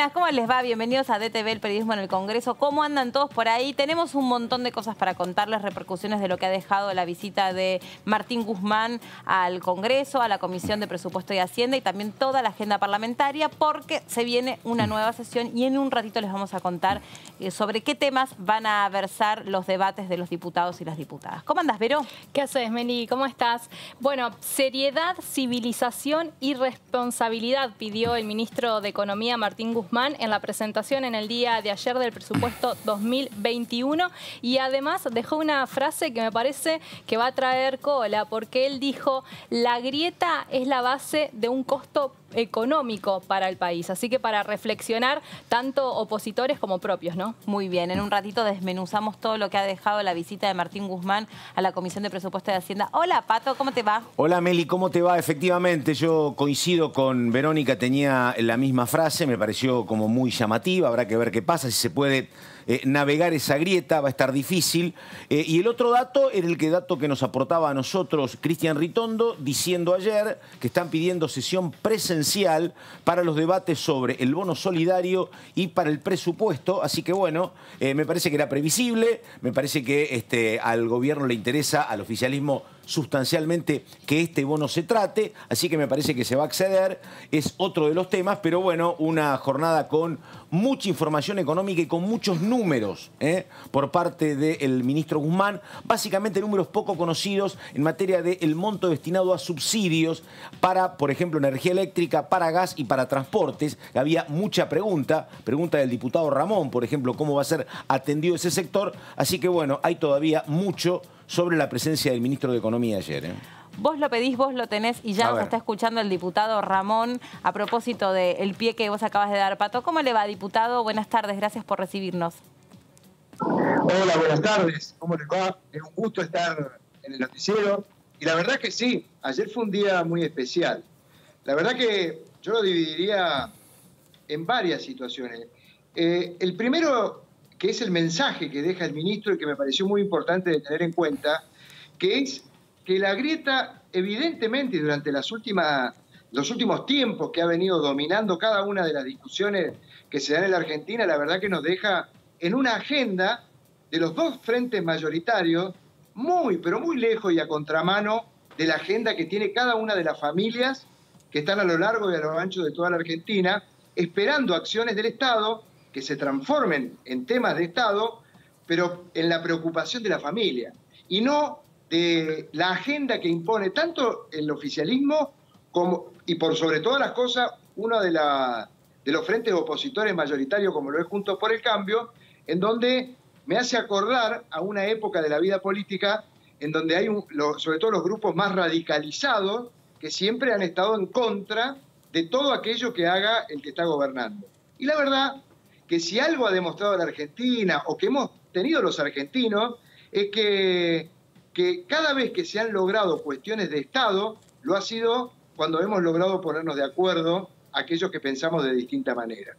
buenas, ¿cómo les va? Bienvenidos a DTV, el periodismo en el Congreso. ¿Cómo andan todos por ahí? Tenemos un montón de cosas para contarles, repercusiones de lo que ha dejado la visita de Martín Guzmán al Congreso, a la Comisión de Presupuesto y Hacienda y también toda la agenda parlamentaria, porque se viene una nueva sesión y en un ratito les vamos a contar sobre qué temas van a versar los debates de los diputados y las diputadas. ¿Cómo andas, Vero? ¿Qué haces, Meli? ¿Cómo estás? Bueno, seriedad, civilización y responsabilidad pidió el ministro de Economía, Martín Guzmán, en la presentación en el día de ayer del presupuesto 2021 y además dejó una frase que me parece que va a traer cola, porque él dijo: la grieta es la base de un costo económico para el país. Así que para reflexionar, tanto opositores como propios, ¿no? Muy bien, en un ratito desmenuzamos todo lo que ha dejado la visita de Martín Guzmán a la Comisión de Presupuesto y Hacienda. Hola, Pato, ¿cómo te va? Hola, Meli, ¿cómo te va? Efectivamente, yo coincido con Verónica, tenía la misma frase, me pareció como muy llamativa, habrá que ver qué pasa, si se puede navegar esa grieta, va a estar difícil. Y el otro dato era el dato que nos aportaba a nosotros Cristian Ritondo, diciendo ayer que están pidiendo sesión presencial para los debates sobre el bono solidario y para el presupuesto. Así que bueno, me parece que era previsible, me parece que al gobierno le interesa, al oficialismo sustancialmente, que este bono se trate, así que me parece que se va a acceder, es otro de los temas, pero bueno, una jornada con mucha información económica y con muchos números por parte del ministro Guzmán, básicamente números poco conocidos en materia del monto destinado a subsidios para, por ejemplo, energía eléctrica, para gas y para transportes. Había mucha pregunta del diputado Ramón, por ejemplo, cómo va a ser atendido ese sector, así que bueno, hay todavía mucho sobre la presencia del ministro de Economía ayer. Vos lo pedís, vos lo tenés y ya nos está escuchando el diputado Ramón a propósito del pie que vos acabas de dar, Pato. ¿Cómo le va, diputado? Buenas tardes, gracias por recibirnos. Hola, buenas tardes. ¿Cómo les va? Es un gusto estar en el noticiero. Y la verdad que sí, ayer fue un día muy especial. La verdad que yo lo dividiría en varias situaciones. El primero, que es el mensaje que deja el ministro y que me pareció muy importante de tener en cuenta, que es que la grieta, evidentemente, durante los últimos tiempos que ha venido dominando cada una de las discusiones que se dan en la Argentina, la verdad que nos deja en una agenda de los dos frentes mayoritarios muy, pero muy lejos y a contramano de la agenda que tiene cada una de las familias que están a lo largo y a lo ancho de toda la Argentina, esperando acciones del Estado que se transformen en temas de Estado, pero en la preocupación de la familia, y no de la agenda que impone tanto el oficialismo como, y por sobre todas las cosas, uno de los frentes opositores mayoritarios como lo es Juntos por el Cambio, en donde me hace acordar a una época de la vida política en donde hay, sobre todo los grupos más radicalizados, que siempre han estado en contra de todo aquello que haga el que está gobernando. Y la verdad que si algo ha demostrado la Argentina, o que hemos tenido los argentinos, es que cada vez que se han logrado cuestiones de Estado, lo ha sido cuando hemos logrado ponernos de acuerdo aquellos que pensamos de distinta manera.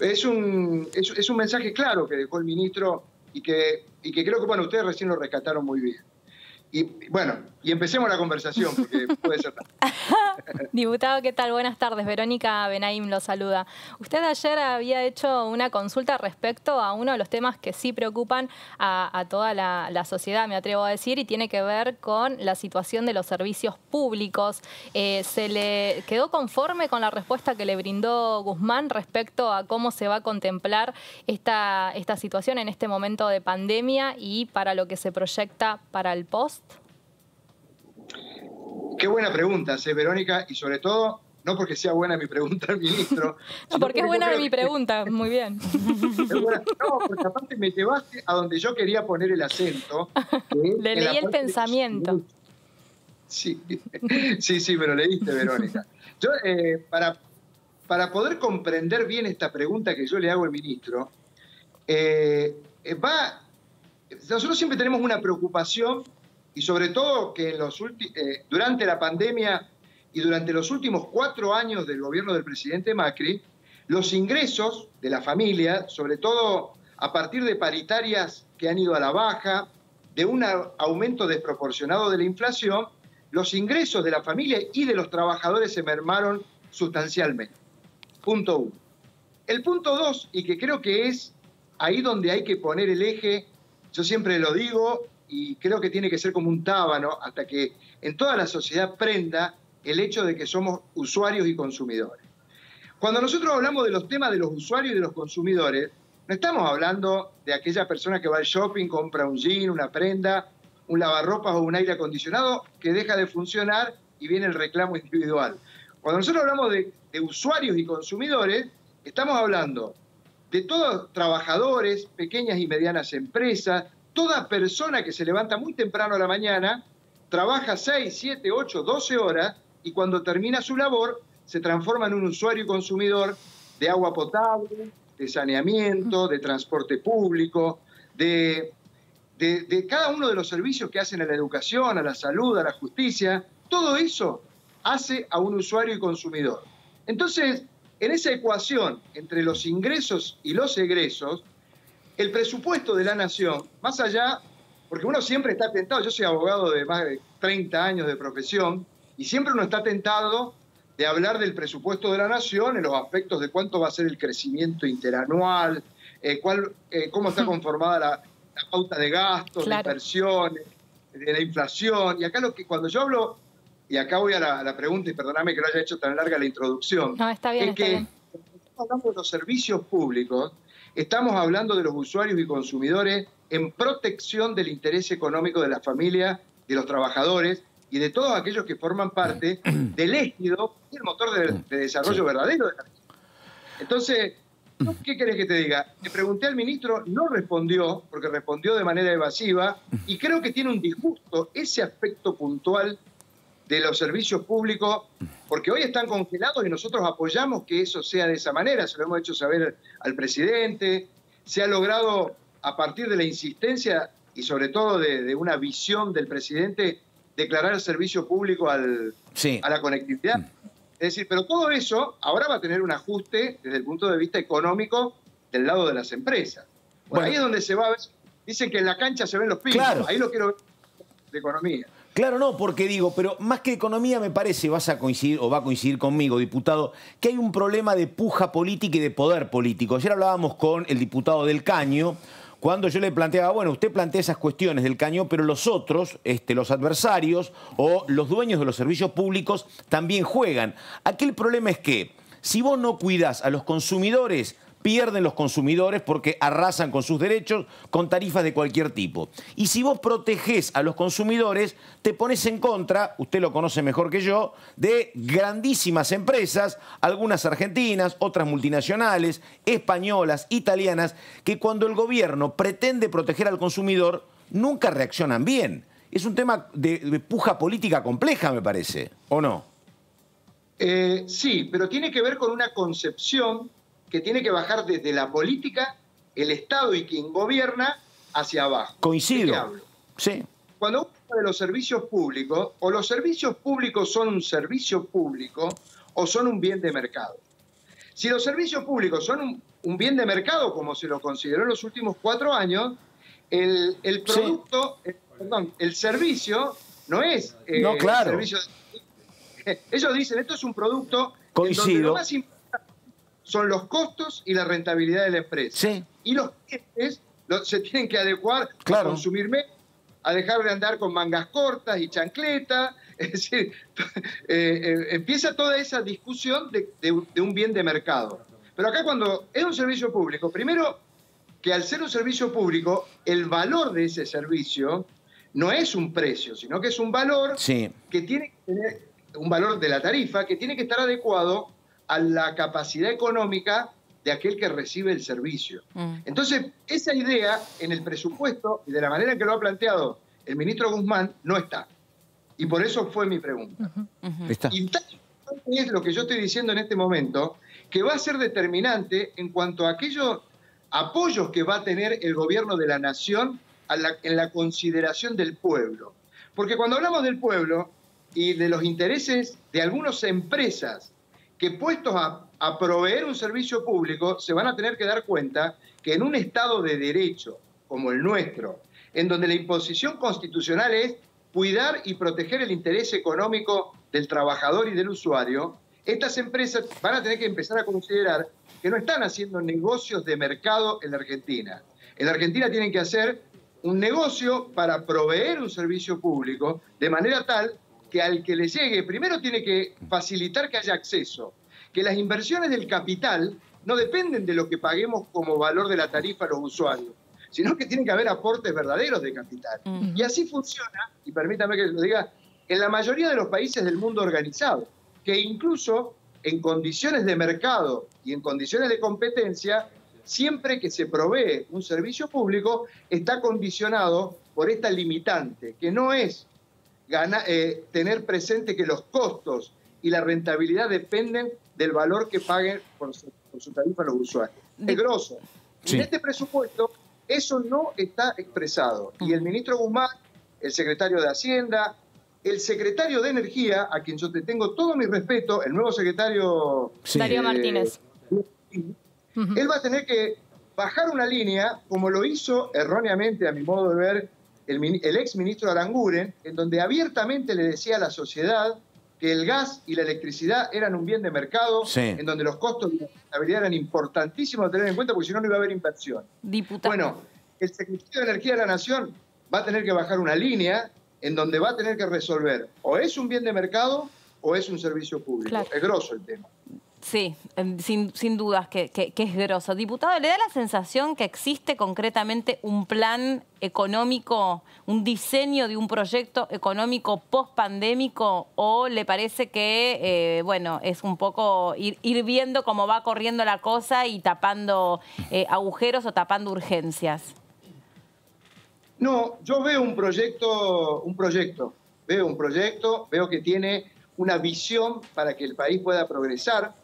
Es un mensaje claro que dejó el ministro y que creo que, bueno, ustedes recién lo rescataron muy bien. Y bueno, y empecemos la conversación, porque puede ser tarde. Diputado, ¿qué tal? Buenas tardes. Verónica Benaim lo saluda. Usted ayer había hecho una consulta respecto a uno de los temas que sí preocupan a toda la sociedad, me atrevo a decir, y tiene que ver con la situación de los servicios públicos. ¿Se le quedó conforme con la respuesta que le brindó Guzmán respecto a cómo se va a contemplar esta situación en este momento de pandemia y para lo que se proyecta para el post? Qué buena pregunta, Verónica, y sobre todo, no porque sea buena mi pregunta al ministro. No, porque es buena mi pregunta, muy bien. No, porque aparte me llevaste a donde yo quería poner el acento. Le leí el pensamiento. Sí, me lo leíste, Verónica. Yo, para poder comprender bien esta pregunta que yo le hago al ministro, nosotros siempre tenemos una preocupación, y sobre todo que durante la pandemia y durante los últimos 4 años del gobierno del presidente Macri, los ingresos de la familia, sobre todo a partir de paritarias que han ido a la baja, de un aumento desproporcionado de la inflación, los ingresos de la familia y de los trabajadores se mermaron sustancialmente. Punto 1. El punto 2, y que creo que es ahí donde hay que poner el eje, yo siempre lo digo, y creo que tiene que ser como un tábano hasta que en toda la sociedad prenda el hecho de que somos usuarios y consumidores. Cuando nosotros hablamos de los temas de los usuarios y de los consumidores, no estamos hablando de aquella persona que va al shopping, compra un jean, una prenda, un lavarropas o un aire acondicionado que deja de funcionar y viene el reclamo individual. Cuando nosotros hablamos de usuarios y consumidores, estamos hablando de todos trabajadores, pequeñas y medianas empresas, toda persona que se levanta muy temprano a la mañana, trabaja 6, 7, 8, 12 horas y cuando termina su labor se transforma en un usuario y consumidor de agua potable, de saneamiento, de transporte público, de cada uno de los servicios que hacen a la educación, a la salud, a la justicia. Todo eso hace a un usuario y consumidor. Entonces, en esa ecuación entre los ingresos y los egresos, el presupuesto de la nación, más allá, porque uno siempre está tentado, yo soy abogado de más de 30 años de profesión, y siempre uno está tentado de hablar del presupuesto de la nación en los aspectos de cuánto va a ser el crecimiento interanual, cómo está conformada la pauta de gastos, claro, de inversiones, de la inflación. Y acá cuando yo hablo, y acá voy a la pregunta, y perdóname que no haya hecho tan larga la introducción. No, está bien, está bien. Cuando estamos hablando de los servicios públicos, estamos hablando de los usuarios y consumidores en protección del interés económico de la familia, de los trabajadores y de todos aquellos que forman parte del égido y el motor de desarrollo verdadero de la nación. Entonces, ¿qué querés que te diga? Le pregunté al ministro, no respondió, porque respondió de manera evasiva, y creo que tiene un disgusto ese aspecto puntual de los servicios públicos, porque hoy están congelados y nosotros apoyamos que eso sea de esa manera, se lo hemos hecho saber al presidente, se ha logrado a partir de la insistencia y sobre todo de una visión del presidente, declarar el servicio público a la conectividad. Es decir, pero todo eso ahora va a tener un ajuste desde el punto de vista económico del lado de las empresas. Bueno, ahí es donde se va a ver, dicen que en la cancha se ven los pinos, claro, ahí lo quiero ver de economía. Claro, no, porque digo, pero más que economía me parece, vas a coincidir o va a coincidir conmigo, diputado, que hay un problema de puja política y de poder político. Ayer hablábamos con el diputado del Caño, cuando yo le planteaba, bueno, usted plantea esas cuestiones del Caño, pero los otros, los adversarios o los dueños de los servicios públicos también juegan. Aquí el problema es que si vos no cuidás a los consumidores, pierden los consumidores porque arrasan con sus derechos con tarifas de cualquier tipo. Y si vos protegés a los consumidores, te pones en contra, usted lo conoce mejor que yo, de grandísimas empresas, algunas argentinas, otras multinacionales, españolas, italianas, que cuando el gobierno pretende proteger al consumidor, nunca reaccionan bien. Es un tema de puja política compleja, me parece, ¿o no? Sí, pero tiene que ver con una concepción que tiene que bajar desde la política, el Estado y quien gobierna hacia abajo. Coincido. ¿De qué hablo? Sí. Cuando uno habla de los servicios públicos, o los servicios públicos son un servicio público o son un bien de mercado. Si los servicios públicos son un bien de mercado, como se lo consideró en los últimos 4 años, el producto, sí, el servicio no es no, claro, el servicio. Ellos dicen, esto es un producto Coincido. En donde lo más importante son los costos y la rentabilidad de la empresa. Sí. Y los clientes se tienen que adecuar, claro, a consumir menos, a dejar de andar con mangas cortas y chancletas. Es decir, empieza toda esa discusión de un bien de mercado. Pero acá cuando es un servicio público, primero que al ser un servicio público, el valor de ese servicio no es un precio, sino que es un valor, sí, que tiene que tener un valor de la tarifa que tiene que estar adecuado a la capacidad económica de aquel que recibe el servicio. Entonces, esa idea en el presupuesto y de la manera en que lo ha planteado el ministro Guzmán no está. Y por eso fue mi pregunta. Y tal es lo que yo estoy diciendo en este momento, que va a ser determinante en cuanto a aquellos apoyos que va a tener el gobierno de la nación en la consideración del pueblo. Porque cuando hablamos del pueblo y de los intereses de algunas empresas que puestos a proveer un servicio público se van a tener que dar cuenta que en un Estado de derecho como el nuestro, en donde la imposición constitucional es cuidar y proteger el interés económico del trabajador y del usuario, estas empresas van a tener que empezar a considerar que no están haciendo negocios de mercado en la Argentina. En la Argentina tienen que hacer un negocio para proveer un servicio público de manera tal que al que le llegue, primero tiene que facilitar que haya acceso, que las inversiones del capital no dependen de lo que paguemos como valor de la tarifa a los usuarios, sino que tiene que haber aportes verdaderos de capital. Y así funciona, y permítame que lo diga, en la mayoría de los países del mundo organizado, que incluso en condiciones de mercado y en condiciones de competencia, siempre que se provee un servicio público, está condicionado por esta limitante, que no es tener presente que los costos y la rentabilidad dependen del valor que paguen por su tarifa los usuarios. Es grosso. Sí. En este presupuesto eso no está expresado. Y el ministro Guzmán, el secretario de Hacienda, el secretario de Energía, a quien yo te tengo todo mi respeto, el nuevo secretario... Sí. Darío Martínez. Él va a tener que bajar una línea, como lo hizo erróneamente, a mi modo de ver, el ex ministro Aranguren, en donde abiertamente le decía a la sociedad que el gas y la electricidad eran un bien de mercado, Sí. en donde los costos de la rentabilidad eran importantísimos a tener en cuenta, porque si no, no iba a haber inversión. Diputado. Bueno, el secretario de Energía de la Nación va a tener que bajar una línea en donde va a tener que resolver o es un bien de mercado o es un servicio público. Claro. Es grosso el tema. Sí, sin dudas que es grosso. Diputado, ¿le da la sensación que existe concretamente un plan económico, un diseño de un proyecto económico post-pandémico, o le parece que, bueno, es un poco ir viendo cómo va corriendo la cosa y tapando agujeros o tapando urgencias? No, yo veo veo que tiene una visión para que el país pueda progresar,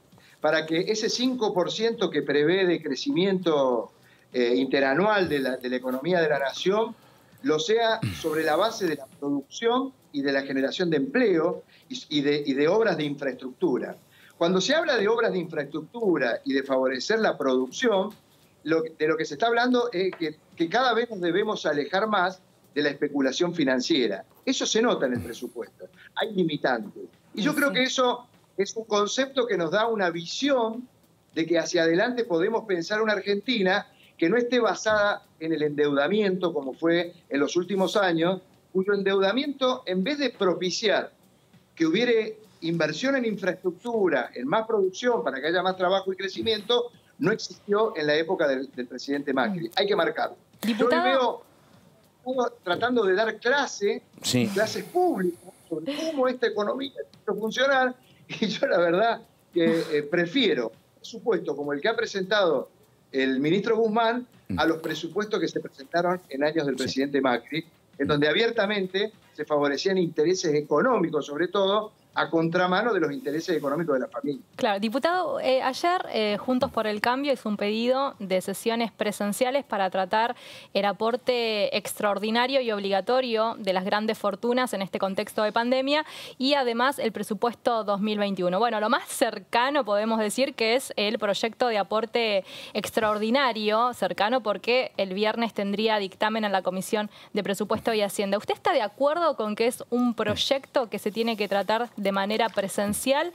para que ese 5% que prevé de crecimiento interanual de la economía de la nación lo sea sobre la base de la producción y de la generación de empleo y de obras de infraestructura. Cuando se habla de obras de infraestructura y de favorecer la producción, de lo que se está hablando es que cada vez nos debemos alejar más de la especulación financiera. Eso se nota en el presupuesto. Hay limitantes. Y yo creo que eso es un concepto que nos da una visión de que hacia adelante podemos pensar una Argentina que no esté basada en el endeudamiento, como fue en los últimos años, cuyo endeudamiento, en vez de propiciar que hubiera inversión en infraestructura, en más producción, para que haya más trabajo y crecimiento, no existió en la época del presidente Macri. Hay que marcarlo. Diputado. Yo hoy veo tratando de dar clases públicas sobre cómo esta economía tiene que funcionar, y yo la verdad que prefiero presupuestos como el que ha presentado el ministro Guzmán a los presupuestos que se presentaron en años del presidente Macri, en donde abiertamente se favorecían intereses económicos, sobre todo, a contramano de los intereses económicos de la familia. Claro, diputado, ayer Juntos por el Cambio hizo un pedido de sesiones presenciales para tratar el aporte extraordinario y obligatorio de las grandes fortunas en este contexto de pandemia y además el presupuesto 2021. Bueno, lo más cercano podemos decir que es el proyecto de aporte extraordinario, cercano porque el viernes tendría dictamen en la Comisión de Presupuesto y Hacienda. ¿Usted está de acuerdo con que es un proyecto que se tiene que tratar de manera presencial?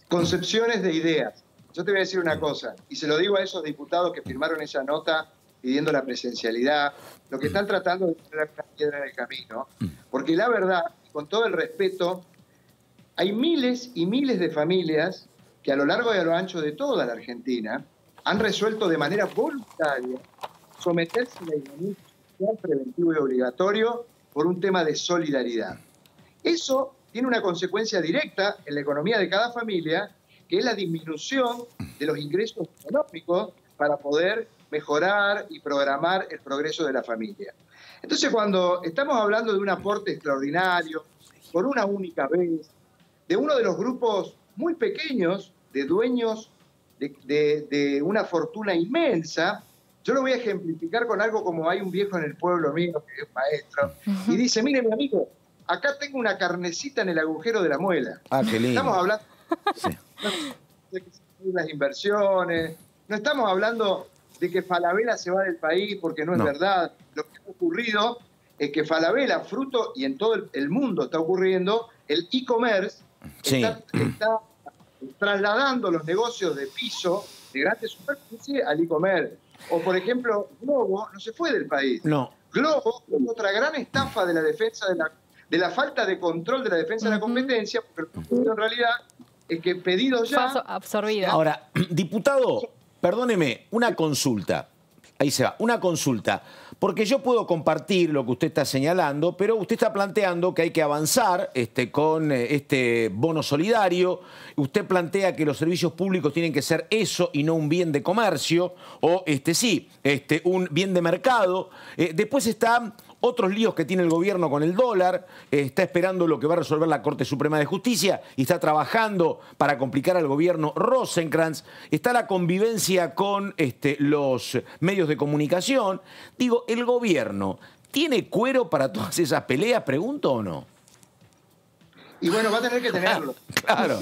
Concepciones de ideas. Yo te voy a decir una cosa, y se lo digo a esos diputados que firmaron esa nota pidiendo la presencialidad, lo que están tratando de poner una piedra en el camino, porque la verdad, con todo el respeto, hay miles y miles de familias que a lo largo y a lo ancho de toda la Argentina han resuelto de manera voluntaria someterse al aislamiento social preventivo y obligatorio por un tema de solidaridad. Eso tiene una consecuencia directa en la economía de cada familia, que es la disminución de los ingresos económicos para poder mejorar y programar el progreso de la familia. Entonces, cuando estamos hablando de un aporte extraordinario, por una única vez, de uno de los grupos muy pequeños de dueños de una fortuna inmensa, yo lo voy a ejemplificar con algo como hay un viejo en el pueblo mío, que es maestro, y dice, mire mi amigo, acá tengo una carnecita en el agujero de la muela. Ah, qué lindo. Estamos hablando de que se las inversiones, no estamos hablando de que Falabella se va del país porque no es verdad. Lo que ha ocurrido es que Falabella, fruto, y en todo el mundo está ocurriendo, el e-commerce Sí. está trasladando los negocios de piso, de grandes superficies, al e-commerce. O, por ejemplo, Globo no se fue del país. No. Globo es otra gran estafa de la defensa de la falta de control de la defensa de la competencia, porque lo que ocurre en realidad es que pedidos ya... Fue absorbido. Ahora, diputado, perdóneme, una consulta. Ahí se va, una consulta. Porque yo puedo compartir lo que usted está señalando, pero usted está planteando que hay que avanzar con este bono solidario. Usted plantea que los servicios públicos tienen que ser eso y no un bien de comercio, o un bien de mercado. Después están otros líos que tiene el gobierno con el dólar, está esperando lo que va a resolver la Corte Suprema de Justicia y está trabajando para complicar al gobierno Rosenkrantz, está la convivencia con los medios de comunicación. Digo, ¿el gobierno tiene cuero para todas esas peleas, pregunto o no? Y bueno, va a tener que tenerlo. Claro.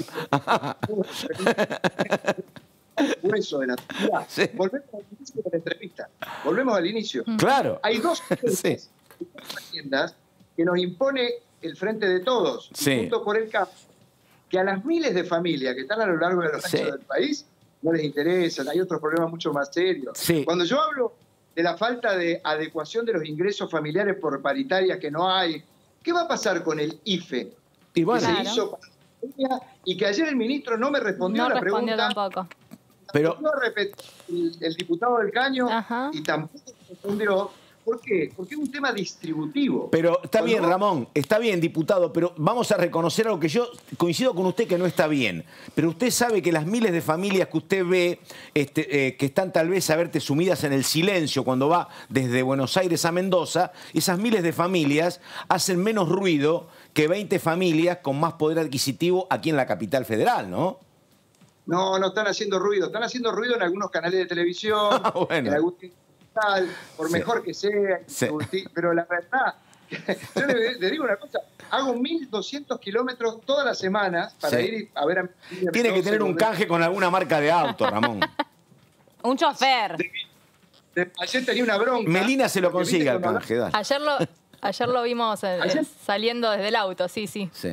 Grueso de la actividad. Sí. Volvemos al inicio de la entrevista. Volvemos al inicio. Claro. Hay dos agendas que nos impone el Frente de Todos, Sí. junto por el CAP, que a las miles de familias que están a lo largo de los Sí. anchos del país no les interesan. Hay otros problemas mucho más serios. Sí. Cuando yo hablo de la falta de adecuación de los ingresos familiares por paritarias que no hay, ¿qué va a pasar con el IFE? Y bueno, Que se Claro. hizo para la pandemia y que ayer el ministro no me respondió No la respondió pregunta. tampoco. pero No repetió el diputado del Caño Ajá. y tampoco respondió. ¿Por qué? Porque es un tema distributivo. Pero está Cuando bien, vos- Ramón, está bien, diputado, pero vamos a reconocer algo que yo coincido con usted que no está bien. Pero usted sabe que las miles de familias que usted ve, que están tal vez a verte sumidas en el silencio cuando va desde Buenos Aires a Mendoza, esas miles de familias hacen menos ruido que 20 familias con más poder adquisitivo aquí en la capital federal, ¿no? No, no están haciendo ruido. Están haciendo ruido en algunos canales de televisión, Bueno. en algún digital, por Sí. mejor que sea. Sí. Pero la verdad, yo le digo una cosa, hago 1.200 kilómetros todas las semanas para Sí. ir a ver a mi familia. Tiene que tener un Mendoza, canje con alguna marca de auto, Ramón. Un chofer. Ayer tenía una bronca. Melina se lo porque, viste, consigue al cuando canje, dale. Ayer lo vimos Ayer- saliendo desde el auto, sí, sí. Sí.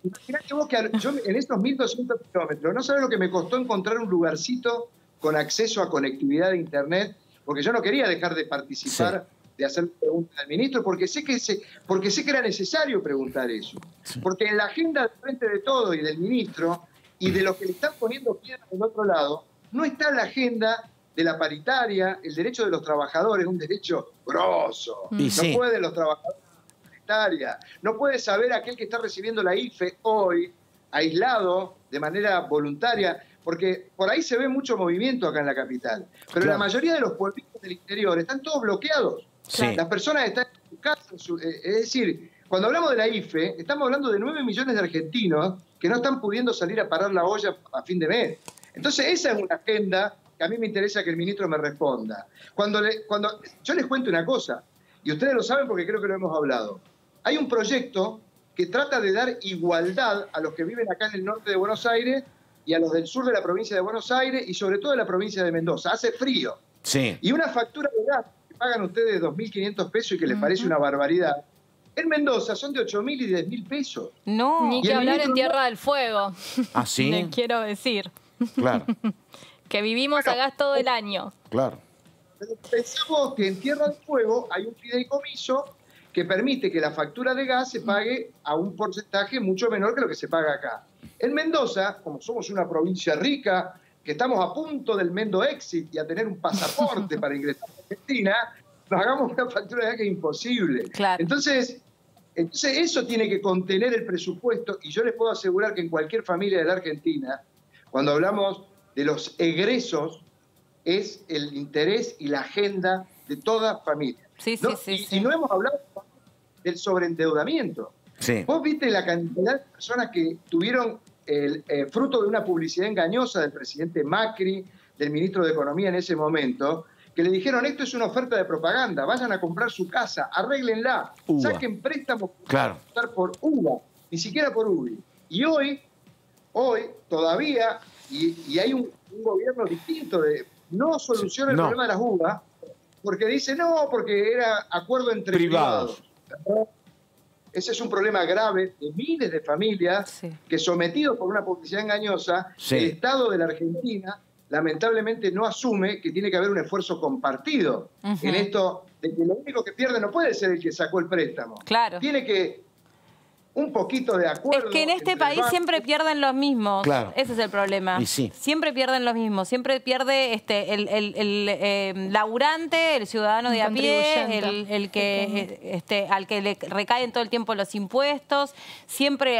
Imagínate vos que yo en estos 1.200 kilómetros, no sabes lo que me costó encontrar un lugarcito con acceso a conectividad de internet, porque yo no quería dejar de participar, de hacer preguntas al ministro, porque sé que era necesario preguntar eso. Porque en la agenda del Frente de Todo y del ministro, y de los que le están poniendo piedras del otro lado, no está la agenda de la paritaria, el derecho de los trabajadores, un derecho grosso. Y No sí. pueden los trabajadores paritaria. No puede saber aquel que está recibiendo la IFE hoy, aislado, de manera voluntaria, porque por ahí se ve mucho movimiento acá en la capital. Pero Claro. la mayoría de los pueblitos del interior están todos bloqueados. Sí. Las personas están en su casa. Es decir, cuando hablamos de la IFE, estamos hablando de 9 millones de argentinos que no están pudiendo salir a parar la olla a fin de mes. Entonces, esa es una agenda que a mí me interesa que el ministro me responda. Cuando yo les cuento una cosa, y ustedes lo saben porque creo que lo hemos hablado. Hay un proyecto que trata de dar igualdad a los que viven acá en el norte de Buenos Aires y a los del sur de la provincia de Buenos Aires y sobre todo de la provincia de Mendoza. Hace frío. Sí. Y una factura de gas que pagan ustedes 2.500 pesos y que les parece una barbaridad, en Mendoza son de 8.000 y 10.000 pesos. No. Ni Y que el hablar ministro en Tierra del Fuego. ¿Ah, sí? Le quiero decir. Claro, Que vivimos Bueno, acá todo el año. claro. Pero pensamos que en Tierra del Fuego hay un fideicomiso que permite que la factura de gas se pague a un porcentaje mucho menor que lo que se paga acá. En Mendoza, como somos una provincia rica, que estamos a punto del Mendo Exit y a tener un pasaporte para ingresar a Argentina, nos hagamos una factura de gas que es imposible. Claro. Entonces, eso tiene que contener el presupuesto y yo les puedo asegurar que en cualquier familia de la Argentina, cuando hablamos de los egresos, es el interés y la agenda de toda familia. Sí, ¿No? sí, y, sí. y no hemos hablado del sobreendeudamiento. Sí. Vos viste la cantidad de personas que tuvieron el fruto de una publicidad engañosa del presidente Macri, del ministro de Economía en ese momento, que le dijeron, esto es una oferta de propaganda, vayan a comprar su casa, arréglenla, UBA. saquen préstamos Claro. por UBA, ni siquiera por UBI. Y hoy todavía, y hay un gobierno distinto, no soluciona el No. problema de las UBA, porque dice, no, porque era acuerdo entre privados. Ese es un problema grave de miles de familias que, sometidos por una publicidad engañosa, el Estado de la Argentina lamentablemente no asume que tiene que haber un esfuerzo compartido en esto, de que lo único que pierde no puede ser el que sacó el préstamo. Claro. Tiene que un poquito de acuerdo. Es que en este país siempre pierden los mismos. Claro. Ese es el problema. Y sí. Siempre pierden los mismos. Siempre pierde el laburante, el ciudadano de a pie, el que al que le recaen todo el tiempo los impuestos. Siempre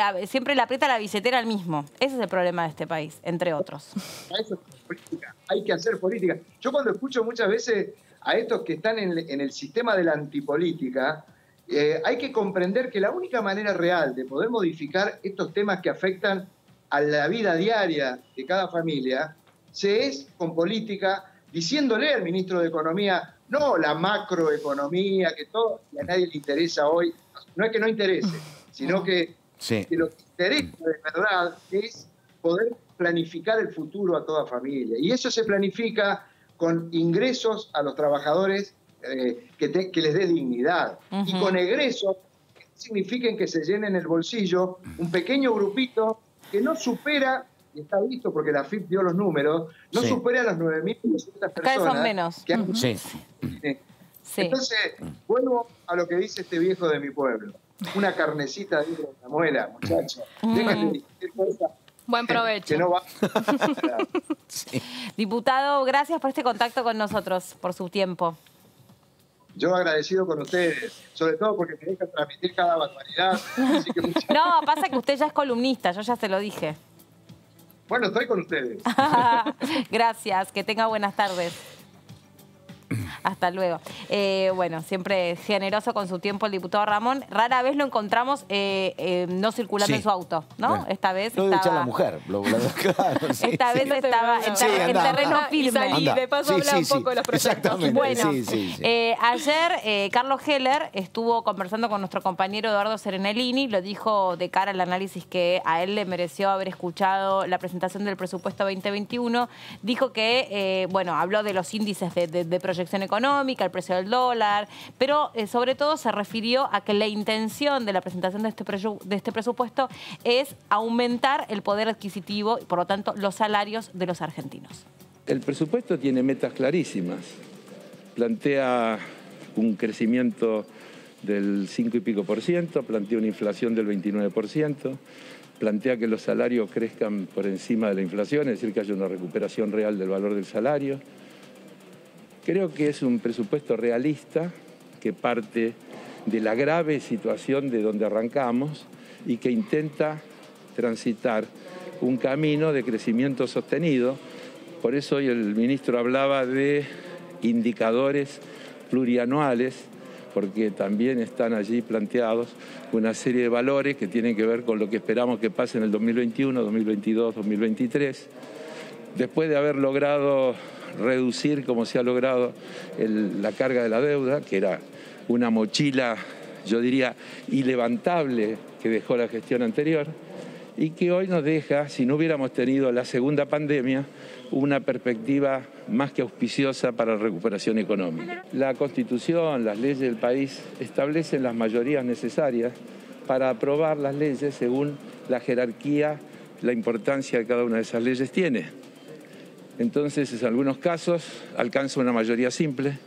le aprieta la billetera al mismo. Ese es el problema de este país, entre otros. Eso es política. Hay que hacer política. Yo cuando escucho muchas veces a estos que están en el sistema de la antipolítica, hay que comprender que la única manera real de poder modificar estos temas que afectan a la vida diaria de cada familia es con política, diciéndole al ministro de Economía, no la macroeconomía, que todo, y a nadie le interesa hoy, no es que no interese, sino que lo que interesa de verdad es poder planificar el futuro a toda familia. Y eso se planifica con ingresos a los trabajadores que les dé dignidad. Y con egresos que signifiquen que se llenen el bolsillo un pequeño grupito que no supera, y está visto porque la AFIP dio los números, no supera las 9.200 personas. Cada vez son menos. Que han... Entonces, vuelvo a lo que dice este viejo de mi pueblo. Una carnecita de la muela, muchacho. Déjate de decir cosas. Buen provecho. Que no va. Diputado, gracias por este contacto con nosotros, por su tiempo. Yo agradecido con ustedes, sobre todo porque me dejan transmitir cada barbaridad. Así que No, pasa que usted ya es columnista, yo ya se lo dije. Bueno, estoy con ustedes. Gracias, que tenga buenas tardes. Hasta luego. Bueno, siempre generoso con su tiempo el diputado Ramón. Rara vez lo encontramos no circulando en su auto, ¿no? Bueno. Esta vez lo estaba... echar la mujer. Claro, esta vez estaba en terreno firme. Y de paso habla un poco de los proyectos. Exactamente. Bueno, ayer Carlos Heller estuvo conversando con nuestro compañero Eduardo Serenellini, lo dijo de cara al análisis que a él le mereció haber escuchado la presentación del presupuesto 2021. Dijo que, bueno, habló de los índices de proyección económica, el precio del dólar, pero sobre todo se refirió a que la intención de la presentación de este presupuesto es aumentar el poder adquisitivo y, por lo tanto, los salarios de los argentinos. El presupuesto tiene metas clarísimas. Plantea un crecimiento del 5 y pico %, plantea una inflación del 29%, plantea que los salarios crezcan por encima de la inflación, es decir, que haya una recuperación real del valor del salario. Creo que es un presupuesto realista que parte de la grave situación de donde arrancamos y que intenta transitar un camino de crecimiento sostenido. Por eso hoy el ministro hablaba de indicadores plurianuales, porque también están allí planteados una serie de valores que tienen que ver con lo que esperamos que pase en el 2021, 2022, 2023. Después de haber logrado reducir, como se ha logrado, la carga de la deuda, que era una mochila, yo diría, ilevantable que dejó la gestión anterior, y que hoy nos deja, si no hubiéramos tenido la segunda pandemia, una perspectiva más que auspiciosa para la recuperación económica. La Constitución, las leyes del país establecen las mayorías necesarias para aprobar las leyes según la jerarquía, la importancia que cada una de esas leyes tiene. Entonces, en algunos casos alcanza una mayoría simple,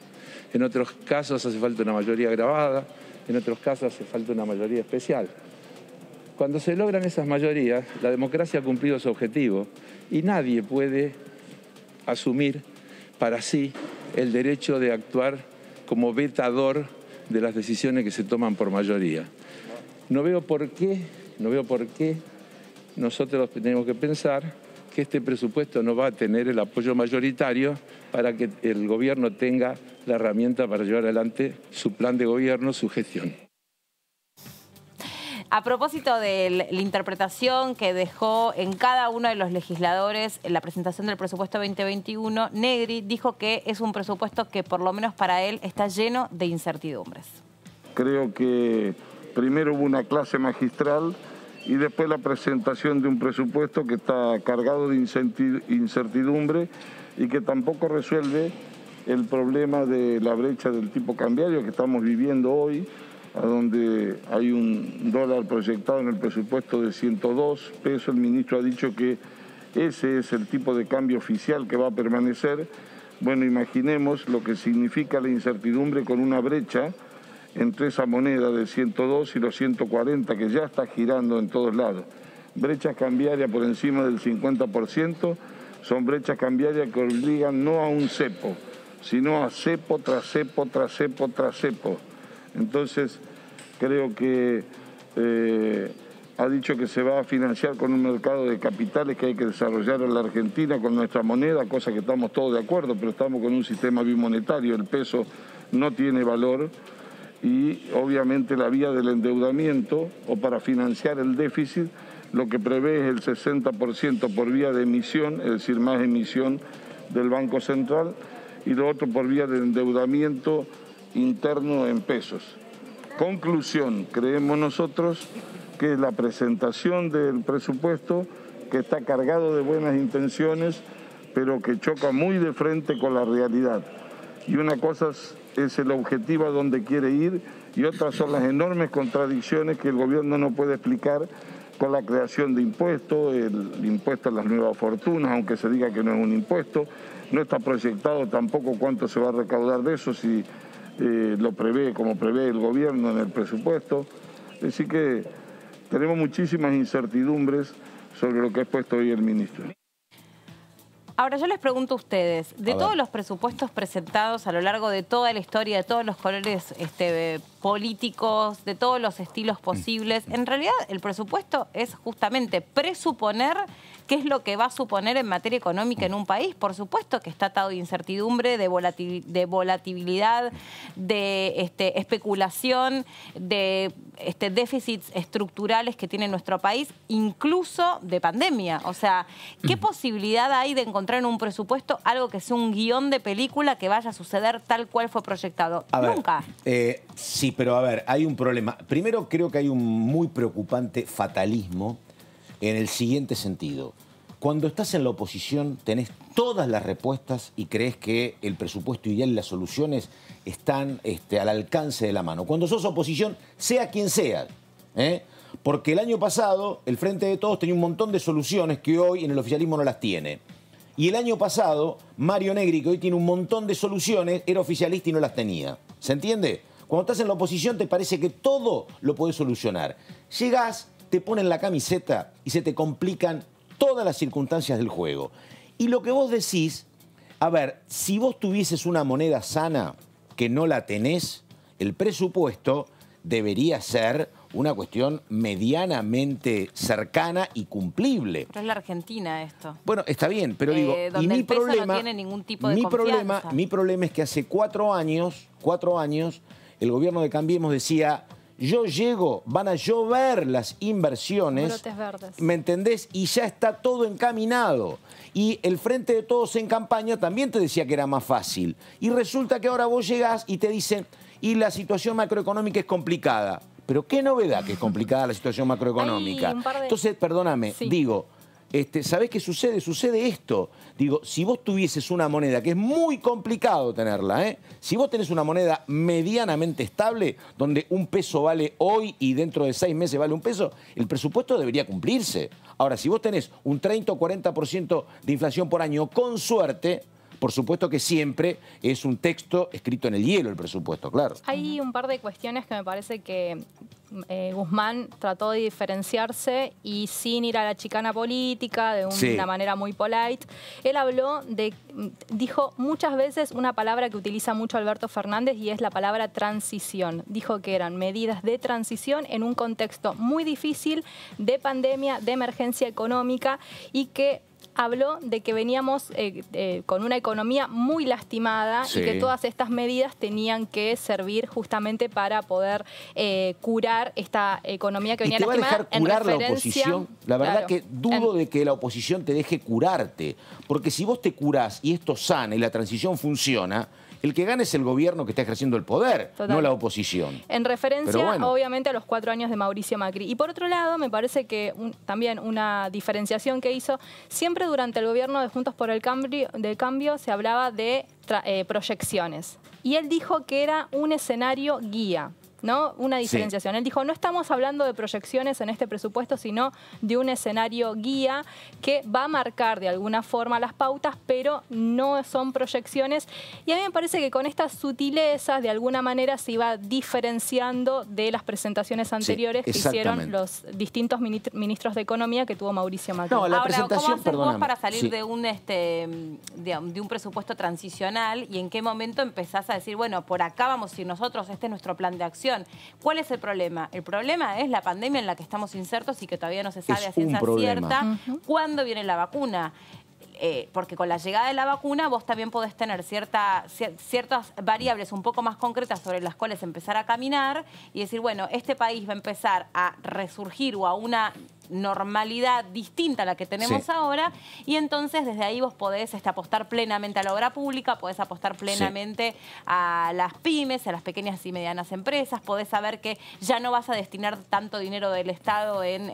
en otros casos hace falta una mayoría agravada, en otros casos hace falta una mayoría especial. Cuando se logran esas mayorías, la democracia ha cumplido su objetivo y nadie puede asumir para sí el derecho de actuar como vetador de las decisiones que se toman por mayoría. No veo por qué nosotros tenemos que pensar que este presupuesto no va a tener el apoyo mayoritario para que el gobierno tenga la herramienta para llevar adelante su plan de gobierno, su gestión. A propósito de la interpretación que dejó en cada uno de los legisladores en la presentación del presupuesto 2021, Negri dijo que es un presupuesto que, por lo menos para él, está lleno de incertidumbres. Creo que primero hubo una clase magistral y después la presentación de un presupuesto que está cargado de incertidumbre y que tampoco resuelve el problema de la brecha del tipo cambiario que estamos viviendo hoy, a donde hay un dólar proyectado en el presupuesto de 102 pesos. El ministro ha dicho que ese es el tipo de cambio oficial que va a permanecer. Bueno, imaginemos lo que significa la incertidumbre con una brecha entre esa moneda de 102 y los 140 que ya está girando en todos lados. Brechas cambiarias por encima del 50% son brechas cambiarias que obligan no a un cepo, sino a cepo tras cepo tras cepo tras cepo. Entonces, creo que ha dicho que se va a financiar con un mercado de capitales que hay que desarrollar en la Argentina con nuestra moneda, cosa que estamos todos de acuerdo, pero estamos con un sistema bimonetario, el peso no tiene valor y obviamente la vía del endeudamiento o para financiar el déficit lo que prevé es el 60% por vía de emisión, es decir, más emisión del Banco Central, y lo otro por vía de endeudamiento interno en pesos. Conclusión, creemos nosotros que la presentación del presupuesto, que está cargado de buenas intenciones, pero que choca muy de frente con la realidad. Y una cosa es el objetivo a donde quiere ir y otras son las enormes contradicciones que el gobierno no puede explicar con la creación de impuestos, el impuesto a las nuevas fortunas, aunque se diga que no es un impuesto. No está proyectado tampoco cuánto se va a recaudar de eso, si lo prevé como prevé el gobierno en el presupuesto. Así que tenemos muchísimas incertidumbres sobre lo que ha expuesto hoy el ministro. Ahora, yo les pregunto a ustedes, de todos los presupuestos presentados a lo largo de toda la historia, de todos los colores políticos, de todos los estilos posibles, en realidad el presupuesto es justamente presuponer qué es lo que va a suponer en materia económica en un país. Por supuesto que está atado de incertidumbre, de volatilidad, de especulación, de déficits estructurales que tiene nuestro país, incluso de pandemia. O sea, ¿qué posibilidad hay de encontrar en un presupuesto algo que sea un guión de película que vaya a suceder tal cual fue proyectado? Nunca. Sí, pero a ver, hay un problema. Primero, creo que hay un muy preocupante fatalismo en el siguiente sentido. Cuando estás en la oposición, tenés todas las respuestas y crees que el presupuesto ideal y las soluciones están al alcance de la mano. Cuando sos oposición, sea quien sea, porque el año pasado el Frente de Todos tenía un montón de soluciones que hoy en el oficialismo no las tiene. Y el año pasado, Mario Negri, que hoy tiene un montón de soluciones, era oficialista y no las tenía. ¿Se entiende? Cuando estás en la oposición te parece que todo lo podés solucionar. Llegás, te ponen la camiseta y se te complican todas las circunstancias del juego. Y lo que vos decís, a ver, si vos tuvieses una moneda sana que no la tenés, el presupuesto debería ser una cuestión medianamente cercana y cumplible. Pero es la Argentina esto. Bueno, está bien, pero digo, donde y mi el peso problema, no tiene ningún tipo de confianza. Mi problema es que hace 4 años, el gobierno de Cambiemos decía, yo llego, van a llover las inversiones, brotes verdes. ¿Me entendés? Y ya está todo encaminado. Y el Frente de Todos en campaña también te decía que era más fácil. Y resulta que ahora vos llegás y te dicen, y la situación macroeconómica es complicada. Pero qué novedad que es complicada la situación macroeconómica. Entonces, perdóname, digo, ¿sabés qué sucede? Sucede esto. Digo, si vos tuvieses una moneda, que es muy complicado tenerla, si vos tenés una moneda medianamente estable, donde un peso vale hoy y dentro de 6 meses vale un peso, el presupuesto debería cumplirse. Ahora, si vos tenés un 30 o 40% de inflación por año, con suerte, por supuesto que siempre es un texto escrito en el hielo el presupuesto, claro. Hay un par de cuestiones que me parece que Guzmán trató de diferenciarse y sin ir a la chicana política, de una manera muy polite. Él dijo muchas veces una palabra que utiliza mucho Alberto Fernández y es la palabra transición. Dijo que eran medidas de transición en un contexto muy difícil de pandemia, de emergencia económica y que habló de que veníamos con una economía muy lastimada y que todas estas medidas tenían que servir justamente para poder curar esta economía que venía lastimada. ¿Y te va a dejar curar la oposición? La verdad que dudo de que la oposición te deje curarte. Porque si vos te curás y esto sana y la transición funciona, el que gana es el gobierno que está ejerciendo el poder, Total. no la oposición. En referencia, Pero bueno, obviamente, a los 4 años de Mauricio Macri. Y por otro lado, me parece que también una diferenciación que hizo, siempre durante el gobierno de Juntos por el Cambio se hablaba de proyecciones. Y él dijo que era un escenario guía, ¿no? Una diferenciación. Sí. Él dijo, no estamos hablando de proyecciones en este presupuesto, sino de un escenario guía que va a marcar de alguna forma las pautas, pero no son proyecciones. Y a mí me parece que con estas sutilezas, de alguna manera, se iba diferenciando de las presentaciones anteriores que hicieron los distintos ministros de Economía que tuvo Mauricio Macri. No, la Ahora, presentación, ¿cómo haces vos para salir de un presupuesto transicional y en qué momento empezás a decir, bueno, por acá vamos a ir nosotros, este es nuestro plan de acción? ¿Cuál es el problema? El problema es la pandemia en la que estamos insertos y que todavía no se sabe a ciencia cierta cuándo viene la vacuna. Porque con la llegada de la vacuna vos también podés tener ciertas variables un poco más concretas sobre las cuales empezar a caminar y decir, bueno, este país va a empezar a resurgir o a una normalidad distinta a la que tenemos ahora, y entonces desde ahí vos podés apostar plenamente a la obra pública, podés apostar plenamente a las pymes, a las pequeñas y medianas empresas, podés saber que ya no vas a destinar tanto dinero del Estado en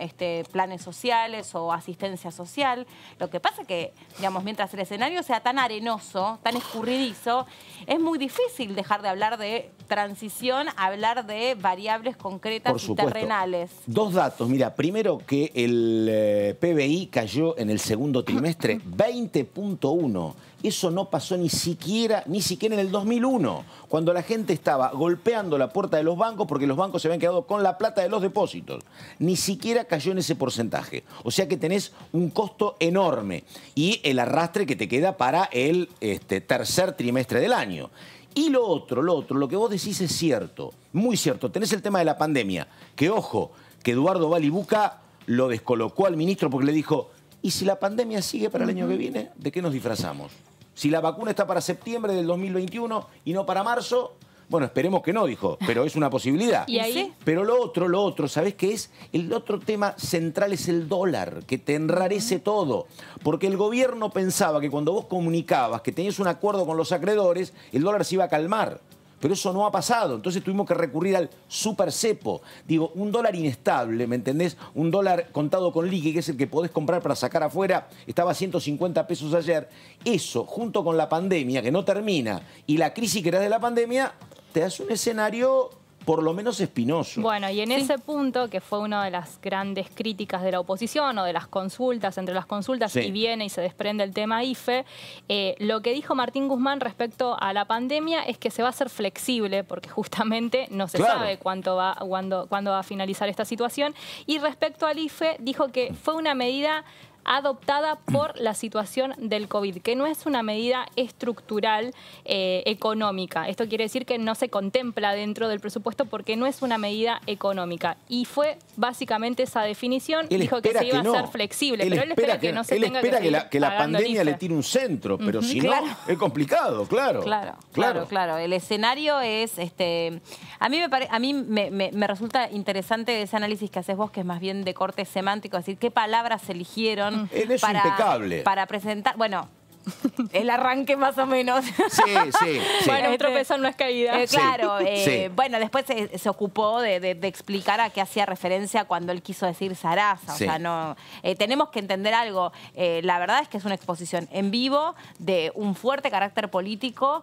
planes sociales o asistencia social. Lo que pasa que, digamos, mientras el escenario sea tan arenoso, tan escurridizo, es muy difícil dejar de hablar de transición, hablar de variables concretas y terrenales. 2 datos. Mira, primero que el PBI cayó en el segundo trimestre 20.1. Eso no pasó ni siquiera en el 2001, cuando la gente estaba golpeando la puerta de los bancos porque los bancos se habían quedado con la plata de los depósitos. Ni siquiera cayó en ese porcentaje. O sea que tenés un costo enorme y el arrastre que te queda para el tercer trimestre del año. Y lo otro, lo que vos decís es cierto, muy cierto. Tenés el tema de la pandemia, que ojo, que Eduardo Balibuca lo descolocó al ministro porque le dijo, ¿y si la pandemia sigue para el año que viene? ¿De qué nos disfrazamos? Si la vacuna está para septiembre del 2021 y no para marzo, bueno, esperemos que no, dijo, pero es una posibilidad. ¿Y ahí? Pero lo otro, ¿sabés qué es? El otro tema central es el dólar, que te enrarece todo. Porque el gobierno pensaba que cuando vos comunicabas que tenías un acuerdo con los acreedores, el dólar se iba a calmar. Pero eso no ha pasado, entonces tuvimos que recurrir al super cepo. Digo, un dólar inestable, ¿me entendés? Un dólar contado con liqui, que es el que podés comprar para sacar afuera, estaba a 150 pesos ayer. Eso, junto con la pandemia, que no termina, y la crisis que era de la pandemia, te das un escenario por lo menos espinoso. Bueno, y en ese punto, que fue una de las grandes críticas de la oposición o de las consultas, entre las consultas, y viene y se desprende el tema IFE, lo que dijo Martín Guzmán respecto a la pandemia es que se va a hacer flexible, porque justamente no se sabe cuándo va a finalizar esta situación. Y respecto al IFE, dijo que fue una medida adoptada por la situación del COVID, que no es una medida estructural económica. Esto quiere decir que no se contempla dentro del presupuesto porque no es una medida económica. Y fue básicamente esa definición. Dijo que se iba a ser flexible, pero él espera que no se tenga que seguir que la pandemia le tire un centro, pero si no, es complicado, claro. Claro. El escenario es... A mí me resulta interesante ese análisis que haces vos, que es más bien de corte semántico, es decir, qué palabras eligieron él es impecable para presentar, bueno, el arranque más o menos. Sí. Bueno, tropezón no es caída. Claro, bueno, después se ocupó de explicar a qué hacía referencia cuando él quiso decir zaraza. O sea, no, tenemos que entender algo. La verdad es que es una exposición en vivo de un fuerte carácter político,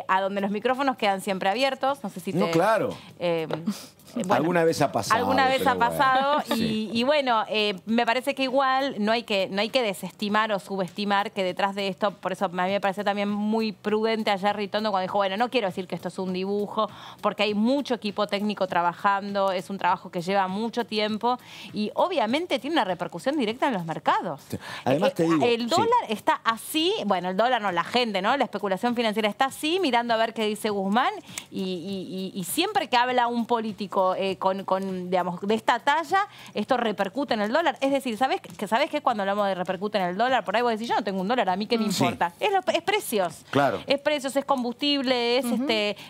a donde los micrófonos quedan siempre abiertos. No sé si te... No, claro. Bueno, alguna vez ha pasado. Alguna vez ha pasado y bueno, me parece que igual no hay que desestimar o subestimar que detrás de esto, por eso a mí me parece también muy prudente ayer Ritondo cuando dijo, bueno, no quiero decir que esto es un dibujo, porque hay mucho equipo técnico trabajando, es un trabajo que lleva mucho tiempo y obviamente tiene una repercusión directa en los mercados. Además te digo, el dólar está así, bueno, el dólar no, la gente, ¿no? La especulación financiera está así, mirando a ver qué dice Guzmán y siempre que habla un político digamos, de esta talla, esto repercute en el dólar. Es decir, ¿sabés qué cuando hablamos de repercute en el dólar? Por ahí vos decís, yo no tengo un dólar, ¿a mí qué me importa? Es precios. Claro. Es precios, es combustible, es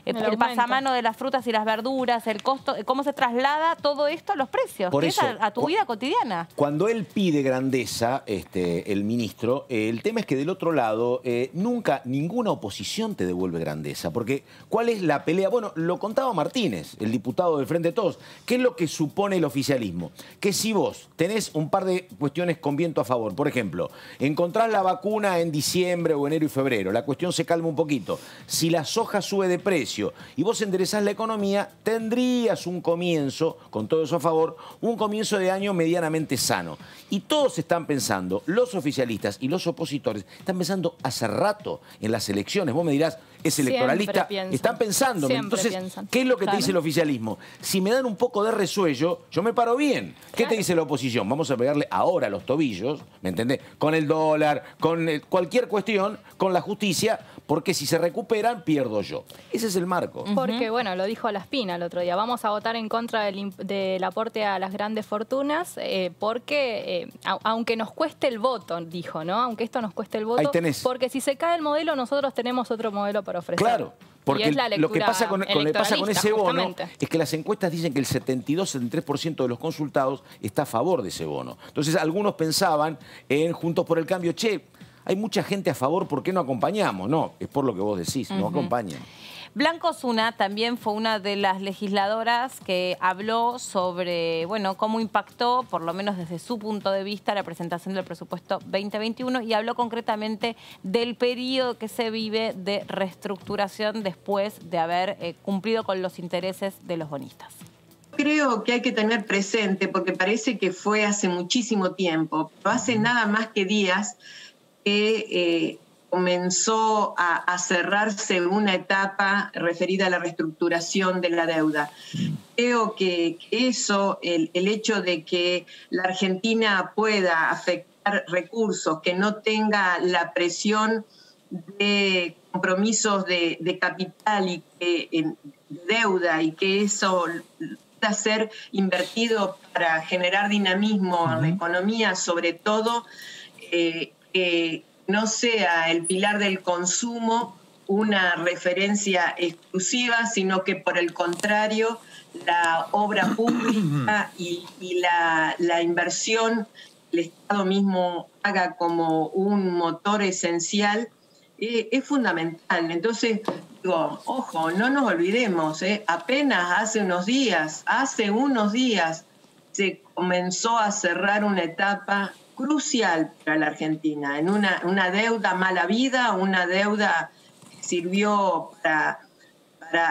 el pasamano de las frutas y las verduras, el costo, cómo se traslada todo esto a los precios, Por eso, a tu vida cotidiana. Cuando él pide grandeza, el ministro, el tema es que del otro lado nunca ninguna oposición te devuelve grandeza. Porque ¿cuál es la pelea? Bueno, lo contaba Martínez, el diputado del Frente de Todos. ¿Qué es lo que supone el oficialismo? Que si vos tenés un par de cuestiones con viento a favor, por ejemplo, encontrás la vacuna en diciembre o enero y febrero, la cuestión se calma un poquito. Si la soja sube de precio y vos enderezás la economía, tendrías un comienzo, con todo eso a favor, un comienzo de año medianamente sano. Y todos están pensando, los oficialistas y los opositores, están pensando hace rato en las elecciones. Vos me dirás, es electoralista, están pensando. Entonces, ¿qué es lo que te dice el oficialismo? Si me dan un poco de resuello, yo me paro bien. ¿Qué te dice la oposición? Vamos a pegarle ahora a los tobillos, ¿me entendés? Con el dólar, con cualquier cuestión, con la justicia, porque si se recuperan, pierdo yo. Ese es el marco. Porque, bueno, lo dijo Laspina el otro día, vamos a votar en contra del aporte a las grandes fortunas, porque, aunque nos cueste el voto, dijo, ¿no? Aunque esto nos cueste el voto, porque si se cae el modelo, nosotros tenemos otro modelo para ofrecer. Claro. Porque lo que pasa con ese bono justamente es que las encuestas dicen que el 72-73% de los consultados está a favor de ese bono. Entonces, algunos pensaban en Juntos por el Cambio, che, hay mucha gente a favor, ¿por qué no acompañamos? No, es por lo que vos decís, no acompañan. Blanca Osuna también fue una de las legisladoras que habló sobre, bueno, cómo impactó, por lo menos desde su punto de vista, la presentación del presupuesto 2021 y habló concretamente del periodo que se vive de reestructuración después de haber cumplido con los intereses de los bonistas. Creo que hay que tener presente, porque parece que fue hace muchísimo tiempo, pero hace nada más que días que comenzó a cerrarse una etapa referida a la reestructuración de la deuda. Creo que eso, el hecho de que la Argentina pueda afectar recursos, que no tenga la presión de compromisos de capital y que deuda, y que eso pueda ser invertido para generar dinamismo en la economía, sobre todo no sea el pilar del consumo una referencia exclusiva, sino que por el contrario la obra pública y la inversión el Estado mismo haga como un motor esencial es fundamental. Entonces, digo, ojo, no nos olvidemos, apenas hace unos días se comenzó a cerrar una etapa crucial para la Argentina, en una deuda mala vida, una deuda que sirvió para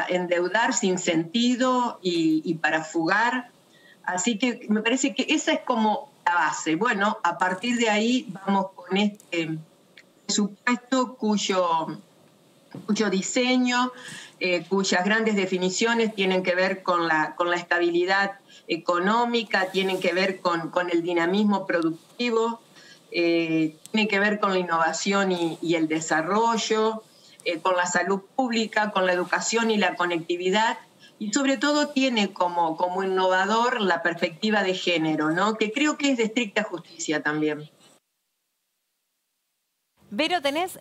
endeudar sin sentido y para fugar. Así que me parece que esa es como la base. Bueno, a partir de ahí vamos con este presupuesto cuyo diseño, cuyas grandes definiciones tienen que ver con la estabilidad económica, tienen que ver con el dinamismo productivo, tienen que ver con la innovación y el desarrollo, con la salud pública, con la educación y la conectividad, y sobre todo tiene como innovador la perspectiva de género, ¿no? Que creo que es de estricta justicia también. Vero, ¿tenés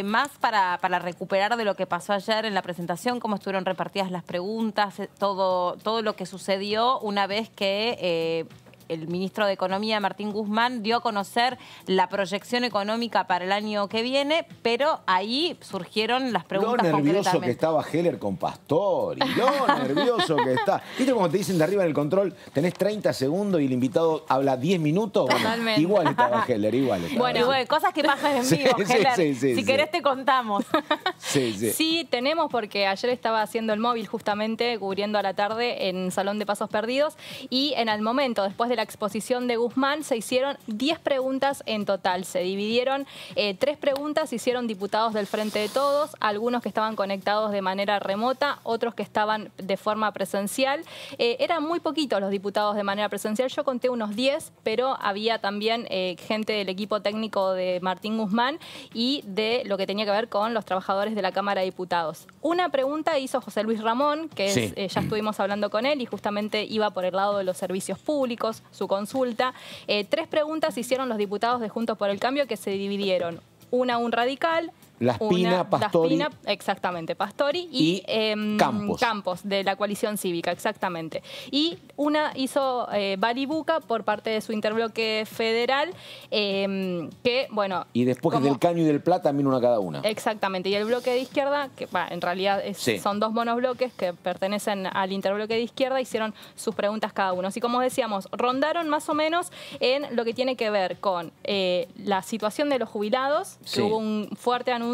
más para recuperar de lo que pasó ayer en la presentación? ¿Cómo estuvieron repartidas las preguntas? Todo lo que sucedió una vez que el ministro de Economía, Martín Guzmán, dio a conocer la proyección económica para el año que viene, pero ahí surgieron las preguntas concretamente. Lo nervioso que estaba Heller con Pastor, y lo nervioso que está. ¿Viste cómo te dicen de arriba en el control, tenés 30 segundos y el invitado habla 10 minutos? Bueno, igual estaba Heller, igual estaba. Bueno, cosas que pasan en vivo, Heller. Si querés te contamos. Sí, tenemos, porque ayer estaba haciendo el móvil justamente, cubriendo a la tarde en Salón de Pasos Perdidos, y en el momento, después de de la exposición de Guzmán, se hicieron 10 preguntas en total. Se dividieron 3 preguntas, se hicieron diputados del Frente de Todos, algunos que estaban conectados de manera remota, otros que estaban de forma presencial. Eran muy poquitos los diputados de manera presencial, yo conté unos 10, pero había también gente del equipo técnico de Martín Guzmán y de lo que tenía que ver con los trabajadores de la Cámara de Diputados. Una pregunta hizo José Luis Ramón, que ya estuvimos hablando con él y justamente iba por el lado de los servicios públicos, su consulta. 3 preguntas hicieron los diputados de Juntos por el Cambio que se dividieron. Una un radical, Laspina, Pastori. Exactamente, Pastori y Campos, de la coalición cívica, exactamente. Y una hizo Balibuca por parte de su interbloque federal, que, bueno... Y después del Caño y del Pla también una cada una. Exactamente, y el bloque de izquierda, que en realidad son 2 monobloques que pertenecen al interbloque de izquierda, hicieron sus preguntas cada uno. Así como decíamos, rondaron más o menos en lo que tiene que ver con la situación de los jubilados, que hubo un fuerte anuncio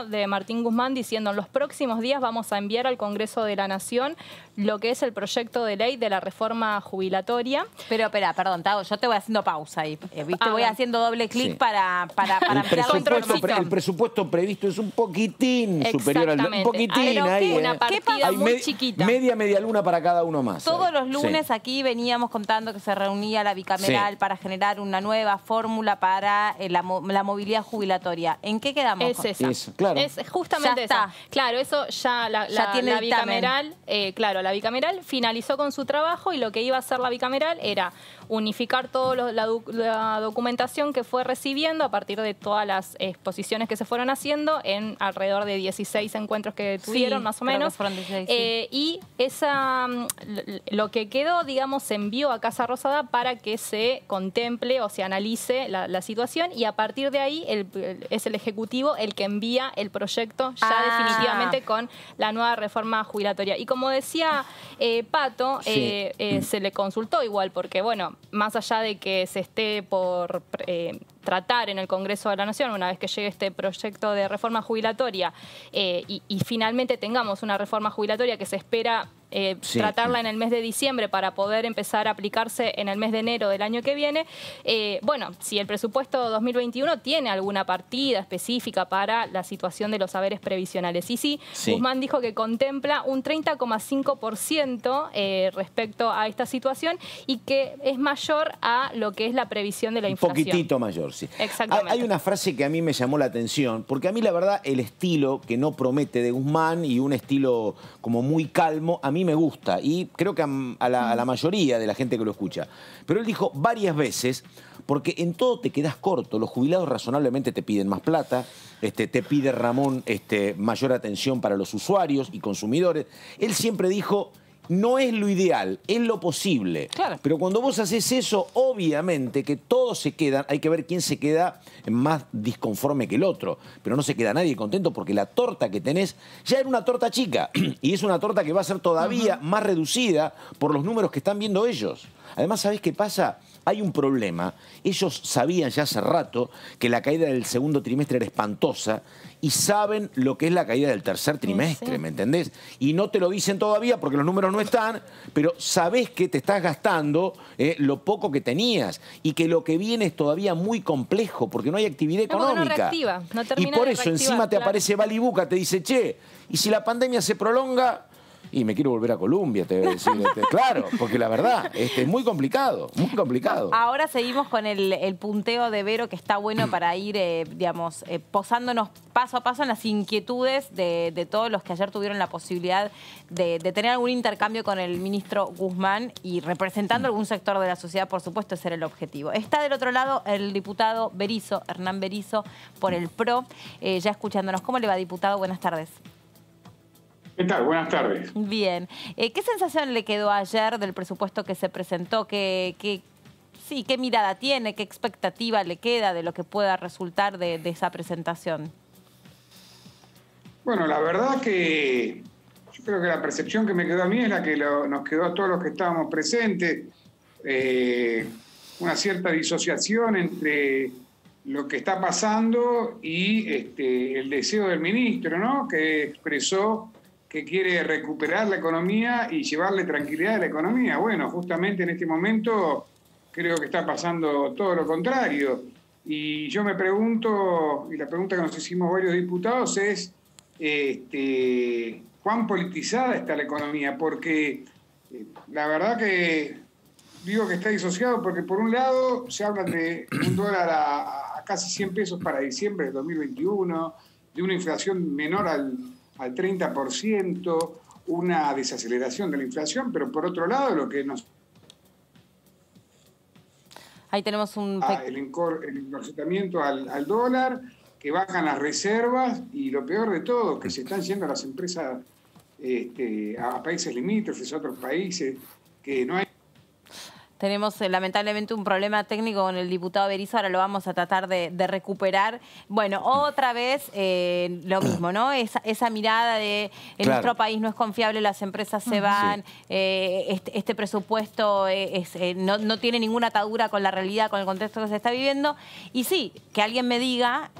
de Martín Guzmán diciendo en los próximos días vamos a enviar al Congreso de la Nación lo que es el proyecto de ley de la reforma jubilatoria. Pero espera, perdón, Tago, yo te voy haciendo pausa ahí. ¿Viste? Voy haciendo doble clic para ampliar la información. El presupuesto previsto es un poquitín superior al... Un poquitín ahí. Una partida muy chiquita. Media luna para cada uno más. Todos los lunes aquí veníamos contando que se reunía la bicameral para generar una nueva fórmula para la movilidad jubilatoria. ¿En qué quedamos? Es esa. Claro. Es justamente esa. Claro, eso ya la bicameral, la bicameral finalizó con su trabajo y lo que iba a hacer la bicameral era unificar toda la documentación que fue recibiendo a partir de todas las exposiciones que se fueron haciendo en alrededor de 16 encuentros que tuvieron, más o menos. Fueron 16, y lo que quedó, digamos, se envió a Casa Rosada para que se contemple o se analice la situación y a partir de ahí es el Ejecutivo el que envía el proyecto ya definitivamente con la nueva reforma jubilatoria. Y como decía Pato, se le consultó igual porque, bueno, más allá de que se esté por tratar en el Congreso de la Nación, una vez que llegue este proyecto de reforma jubilatoria y finalmente tengamos una reforma jubilatoria que se espera tratarla en el mes de diciembre para poder empezar a aplicarse en el mes de enero del año que viene. Bueno, si el presupuesto 2021 tiene alguna partida específica para la situación de los saberes previsionales. Y sí, Guzmán dijo que contempla un 30,5% respecto a esta situación y que es mayor a lo que es la previsión de la inflación. Un poquitito mayor, sí. Exactamente. Hay una frase que a mí me llamó la atención, porque a mí la verdad el estilo que no promete de Guzmán y un estilo como muy calmo, a mí me gusta y creo que a la mayoría de la gente que lo escucha. Pero él dijo varias veces, porque en todo te quedás corto, los jubilados razonablemente te piden más plata, te pide Ramón mayor atención para los usuarios y consumidores. Él siempre dijo, no es lo ideal, es lo posible. Claro. Pero cuando vos haces eso, obviamente que todos se quedan, hay que ver quién se queda más disconforme que el otro. Pero no se queda nadie contento porque la torta que tenés ya era una torta chica y es una torta que va a ser todavía más reducida por los números que están viendo ellos. Además, ¿sabés qué pasa? Hay un problema. Ellos sabían ya hace rato que la caída del segundo trimestre era espantosa y saben lo que es la caída del tercer trimestre, ¿me entendés? Y no te lo dicen todavía porque los números no están, pero sabés que te estás gastando lo poco que tenías y que lo que viene es todavía muy complejo porque no hay actividad económica. No reactiva, no termina y por de eso reactivar, encima te aparece Balibuca, te dice, che, y si la pandemia se prolonga... Y me quiero volver a Colombia, te voy a decir. Claro, porque la verdad, es muy complicado, muy complicado. Ahora seguimos con el punteo de Vero, que está bueno para ir, digamos, posándonos paso a paso en las inquietudes de todos los que ayer tuvieron la posibilidad de tener algún intercambio con el ministro Guzmán y representando algún sector de la sociedad, por supuesto, ese era el objetivo. Está del otro lado el diputado Berizo, Hernán Berizo, por el PRO, ya escuchándonos. ¿Cómo le va, diputado? Buenas tardes. ¿Qué tal? Buenas tardes. Bien. ¿Qué sensación le quedó ayer del presupuesto que se presentó? ¿Qué mirada tiene? ¿Qué expectativa le queda de lo que pueda resultar de esa presentación? Bueno, la verdad que yo creo que la percepción que me quedó a mí es la que nos quedó a todos los que estábamos presentes. Una cierta disociación entre lo que está pasando y el deseo del ministro, ¿no? Que expresó que quiere recuperar la economía y llevarle tranquilidad a la economía. Bueno, justamente en este momento creo que está pasando todo lo contrario. Y yo me pregunto, y la pregunta que nos hicimos varios diputados es, ¿cuán politizada está la economía? Porque la verdad que digo que está disociado porque por un lado se habla de un dólar a casi 100 pesos para diciembre de 2021, de una inflación menor al 30%, una desaceleración de la inflación, pero por otro lado lo que nos... Ahí tenemos el encorsetamiento al dólar, que bajan las reservas y lo peor de todo, que se están yendo las empresas a países limítrofes, a otros países, que no hay... Tenemos lamentablemente un problema técnico con el diputado Berizo, ahora lo vamos a tratar de recuperar. Bueno, otra vez lo mismo, ¿no? Esa mirada de nuestro país no es confiable, las empresas se van, este presupuesto no tiene ninguna atadura con la realidad, con el contexto que se está viviendo. Y sí, que alguien me diga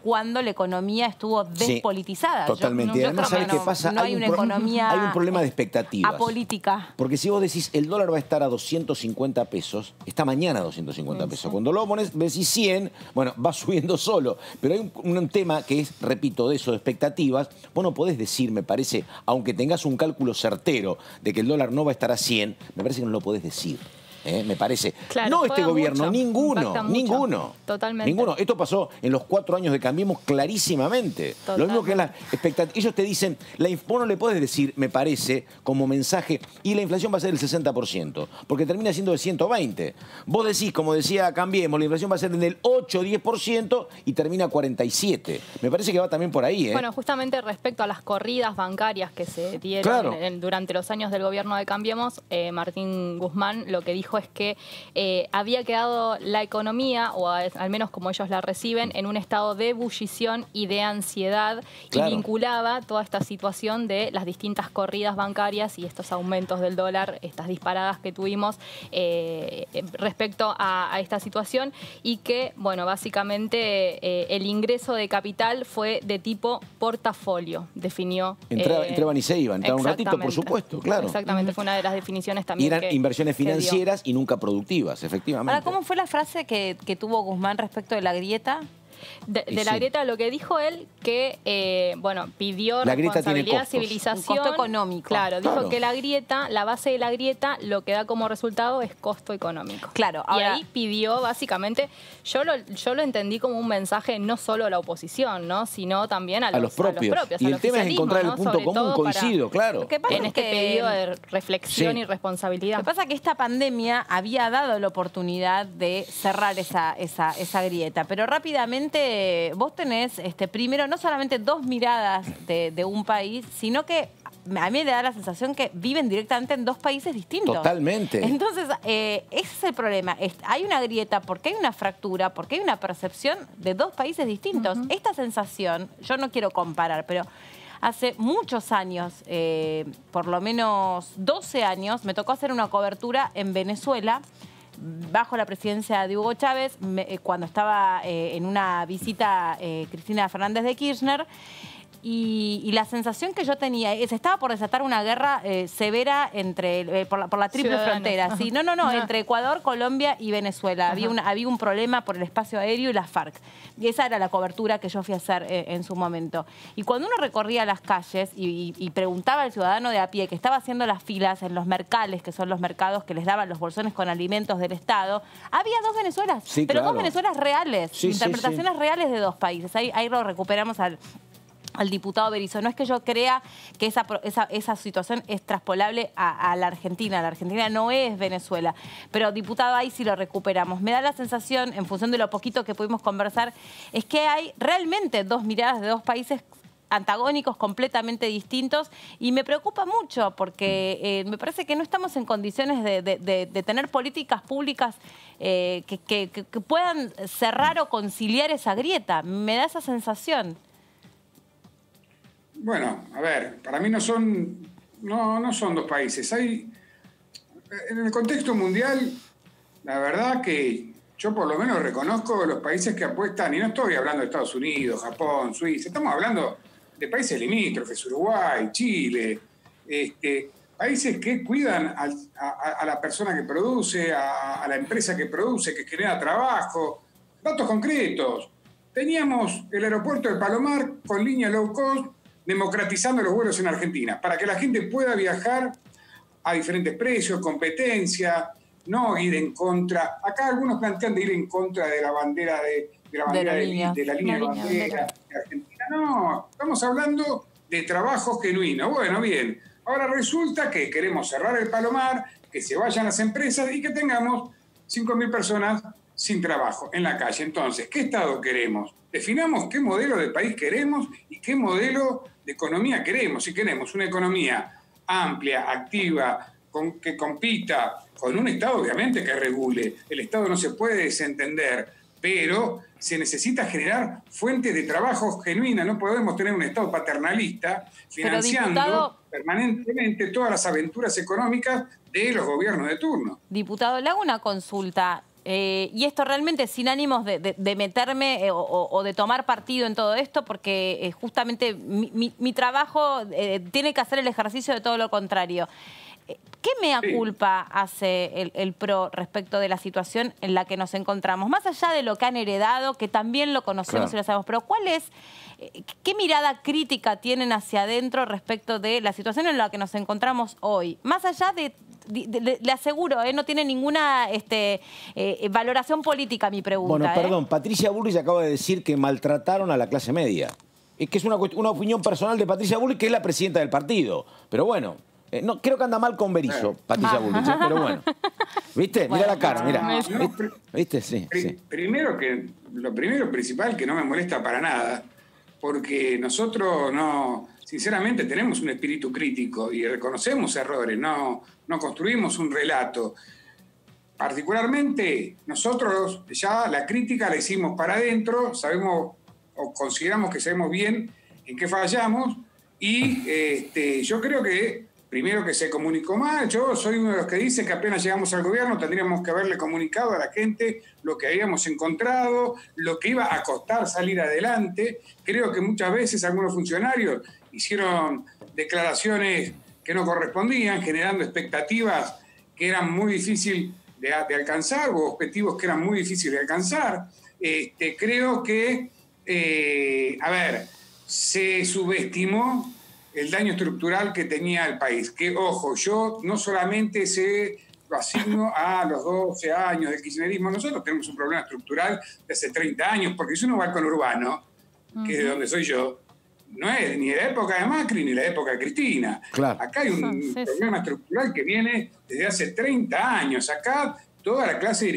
cuándo la economía estuvo despolitizada. Totalmente. Y además, ¿sabes qué pasa? No hay una economía hay un problema de expectativas. apolítica. Porque si vos decís, el dólar va a estar a 250 pesos, está mañana a 250 pesos. Cuando lo pones, decís 100, bueno, va subiendo solo. Pero hay un tema que es, repito, de eso, de expectativas. Vos no podés decir, me parece, aunque tengas un cálculo certero de que el dólar no va a estar a 100, me parece que no lo podés decir. Me parece. Claro, no este gobierno, mucho, ninguno. Totalmente. Ninguno. Esto pasó en los 4 años de Cambiemos clarísimamente. Totalmente. Lo mismo que la expectativa. Ellos te dicen, vos no le podés decir, me parece, como mensaje, y la inflación va a ser del 60%, porque termina siendo de 120. Vos decís, como decía Cambiemos, la inflación va a ser del 8-10% y termina 47. Me parece que va también por ahí. Bueno, justamente respecto a las corridas bancarias que se dieron durante los años del gobierno de Cambiemos, Martín Guzmán lo que dijo es que había quedado la economía, o al menos como ellos la reciben, en un estado de ebullición y de ansiedad, y vinculaba toda esta situación de las distintas corridas bancarias y estos aumentos del dólar, estas disparadas que tuvimos respecto a esta situación, y que, bueno, básicamente el ingreso de capital fue de tipo portafolio, definió. Entraban y se iban, entraban un ratito, por supuesto, claro. Exactamente, fue una de las definiciones también. Y eran inversiones financieras y nunca productivas, efectivamente. Ahora, ¿cómo fue la frase que tuvo Guzmán respecto de la grieta? De la grieta, lo que dijo él, que pidió la responsabilidad, civilización. Un costo económico. Claro, dijo que la grieta, la base de la grieta, lo que da como resultado es costo económico. Claro, ahora, y ahí pidió, básicamente, yo lo entendí como un mensaje no solo a la oposición, ¿no? Sino también a los propios. Y el tema es encontrar el punto común, coincido, claro. En este pedido de reflexión y responsabilidad. Lo que pasa es que esta pandemia había dado la oportunidad de cerrar esa grieta, pero rápidamente vos tenés primero no solamente dos miradas de un país, sino que a mí me da la sensación que viven directamente en dos países distintos. Totalmente. Entonces, ese es el problema. Hay una grieta porque hay una fractura, porque hay una percepción de dos países distintos. Esta sensación, yo no quiero comparar, pero hace muchos años, por lo menos 12 años, me tocó hacer una cobertura en Venezuela bajo la presidencia de Hugo Chávez, cuando estaba en una visita Cristina Fernández de Kirchner, y la sensación que yo tenía es que estaba por desatar una guerra severa por la triple frontera. ¿Sí? No, entre Ecuador, Colombia y Venezuela. Había un problema por el espacio aéreo y las FARC. Y esa era la cobertura que yo fui a hacer en su momento. Y cuando uno recorría las calles y preguntaba al ciudadano de a pie que estaba haciendo las filas en los mercales, que son los mercados que les daban los bolsones con alimentos del Estado, había dos Venezuelas, pero dos Venezuelas reales, interpretaciones reales de dos países. Ahí lo recuperamos al diputado Berizo. No es que yo crea que esa situación es traspolable a la Argentina. La Argentina no es Venezuela. Pero, diputado, ahí sí lo recuperamos. Me da la sensación, en función de lo poquito que pudimos conversar, es que hay realmente dos miradas de dos países antagónicos, completamente distintos, y me preocupa mucho porque me parece que no estamos en condiciones de tener políticas públicas que puedan cerrar o conciliar esa grieta. Me da esa sensación. Bueno, a ver, para mí no son dos países. En el contexto mundial, la verdad que yo por lo menos reconozco los países que apuestan, y no estoy hablando de Estados Unidos, Japón, Suiza, estamos hablando de países limítrofes, Uruguay, Chile, países que cuidan a la persona que produce, a la empresa que produce, que genera trabajo. Datos concretos. Teníamos el aeropuerto de Palomar con línea low cost, democratizando los vuelos en Argentina, para que la gente pueda viajar a diferentes precios, competencia, no ir en contra. Acá algunos plantean de ir en contra de la bandera de la línea bandera de Argentina. No, estamos hablando de trabajo genuino. Bueno, bien. Ahora resulta que queremos cerrar el Palomar, que se vayan las empresas y que tengamos 5.000 personas sin trabajo en la calle. Entonces, ¿qué Estado queremos? Definamos qué modelo de país queremos y qué modelo de economía queremos. Si queremos una economía amplia, activa, que compita, con un Estado obviamente que regule. El Estado no se puede desentender, pero se necesita generar fuentes de trabajo genuinas. No podemos tener un Estado paternalista financiando permanentemente todas las aventuras económicas de los gobiernos de turno. Diputado, le hago una consulta. Y esto realmente sin ánimos de meterme o de tomar partido en todo esto, porque justamente mi trabajo tiene que hacer el ejercicio de todo lo contrario. ¿Qué mea culpa hace el PRO respecto de la situación en la que nos encontramos? Más allá de lo que han heredado, que también lo conocemos y lo sabemos, pero ¿qué mirada crítica tienen hacia adentro respecto de la situación en la que nos encontramos hoy? Más allá le aseguro, no tiene ninguna valoración política mi pregunta. Bueno, perdón, Patricia Bullrich acaba de decir que maltrataron a la clase media. Es que es una opinión personal de Patricia Bullrich, que es la presidenta del partido. Pero bueno... no, creo que anda mal con Berizzo, Patricia Bullrich, pero bueno. ¿Viste? Mira la cara, mira. ¿Viste? Sí. Primero lo primero principal que no me molesta para nada, porque nosotros sinceramente tenemos un espíritu crítico y reconocemos errores, no construimos un relato. Particularmente nosotros ya la crítica la hicimos para adentro, sabemos o consideramos que sabemos bien en qué fallamos y yo creo que primero que se comunicó mal. Yo soy uno de los que dice que apenas llegamos al gobierno tendríamos que haberle comunicado a la gente lo que habíamos encontrado, lo que iba a costar salir adelante. Creo que muchas veces algunos funcionarios hicieron declaraciones que no correspondían, generando expectativas que eran muy difíciles de alcanzar o objetivos que eran muy difíciles de alcanzar. Creo que, se subestimó el daño estructural que tenía el país. Que, ojo, yo no solamente lo asigno a los 12 años del kirchnerismo, nosotros tenemos un problema estructural de hace 30 años, porque si uno va al conurbano, que es de donde soy yo, no es ni la época de Macri ni la época de Cristina. Claro. Acá hay un problema estructural que viene desde hace 30 años. Acá toda la clase de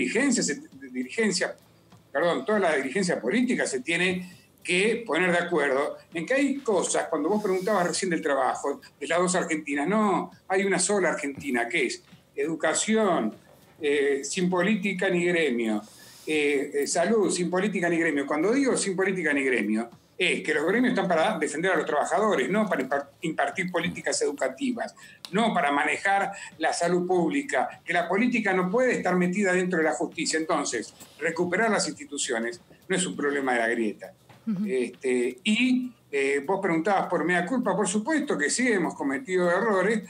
toda la dirigencia política se tiene que poner de acuerdo en que hay cosas, cuando vos preguntabas recién del trabajo, de las dos Argentinas, no, hay una sola Argentina, que es educación sin política ni gremio, salud sin política ni gremio. Cuando digo sin política ni gremio, es que los gremios están para defender a los trabajadores, no para impartir políticas educativas, no para manejar la salud pública, que la política no puede estar metida dentro de la justicia. Entonces, recuperar las instituciones no es un problema de la grieta. Vos preguntabas por mea culpa, por supuesto que sí hemos cometido errores,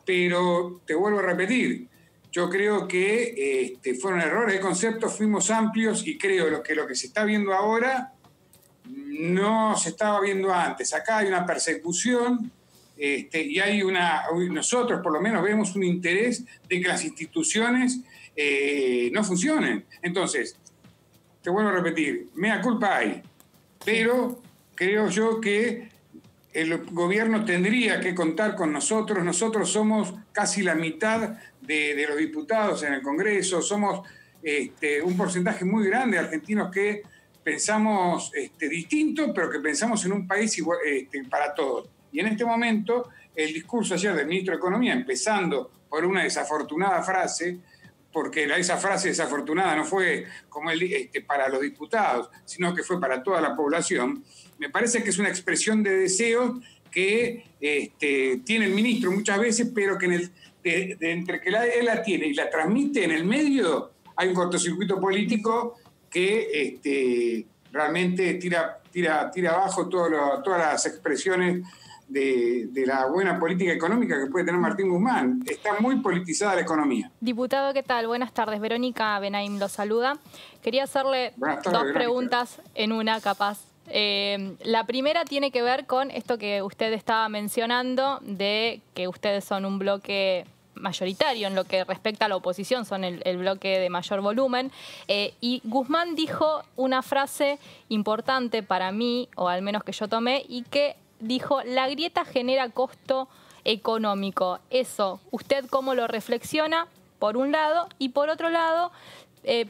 pero te vuelvo a repetir, yo creo que fueron errores de concepto, fuimos amplios y creo que lo que se está viendo ahora no se estaba viendo antes. Acá hay una persecución y hay nosotros por lo menos vemos un interés de que las instituciones no funcionen. Entonces, te vuelvo a repetir, mea culpa hay. Pero creo yo que el gobierno tendría que contar con nosotros. Nosotros somos casi la mitad de los diputados en el Congreso. Somos un porcentaje muy grande de argentinos que pensamos distinto, pero que pensamos en un país igual, para todos. Y en este momento, el discurso ayer del ministro de Economía, empezando por una desafortunada frase, porque esa frase desafortunada no fue como para los diputados, sino que fue para toda la población, me parece que es una expresión de deseos que tiene el ministro muchas veces, pero que entre que él la tiene y la transmite en el medio, hay un cortocircuito político que realmente tira abajo todas las expresiones de la buena política económica que puede tener Martín Guzmán. Está muy politizada la economía. Diputado, ¿qué tal? Buenas tardes. Verónica Benaim lo saluda. Quería hacerle dos preguntas en una, capaz. La primera tiene que ver con esto que usted estaba mencionando, de que ustedes son un bloque mayoritario en lo que respecta a la oposición, son el bloque de mayor volumen. Y Guzmán dijo una frase importante para mí, o al menos que yo tomé, y que dijo: la grieta genera costo económico. Eso, ¿usted cómo lo reflexiona, por un lado? Y por otro lado,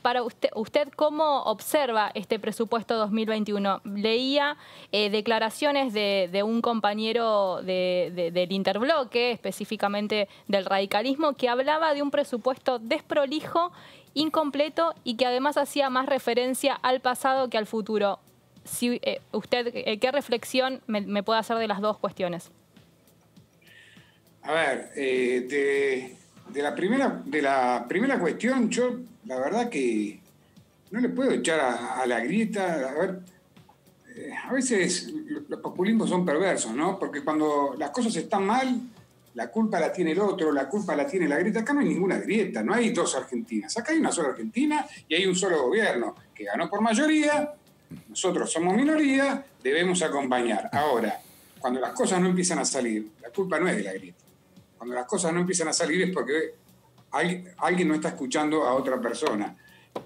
para usted ¿cómo observa este presupuesto 2021? Leía declaraciones de un compañero del interbloque, específicamente del radicalismo, que hablaba de un presupuesto desprolijo, incompleto y que además hacía más referencia al pasado que al futuro. Si, usted, ¿qué reflexión me puede hacer de las dos cuestiones? A ver, de la primera cuestión, yo la verdad que no le puedo echar a la grieta. A ver, a veces los populismos son perversos, ¿no? Porque cuando las cosas están mal, la culpa la tiene el otro, la culpa la tiene la grieta. Acá no hay ninguna grieta, no hay dos Argentinas. Acá hay una sola Argentina y hay un solo gobierno que ganó por mayoría. Nosotros somos minoría, debemos acompañar. Ahora, cuando las cosas no empiezan a salir, la culpa no es de la grieta. Cuando las cosas no empiezan a salir es porque alguien no está escuchando a otra persona.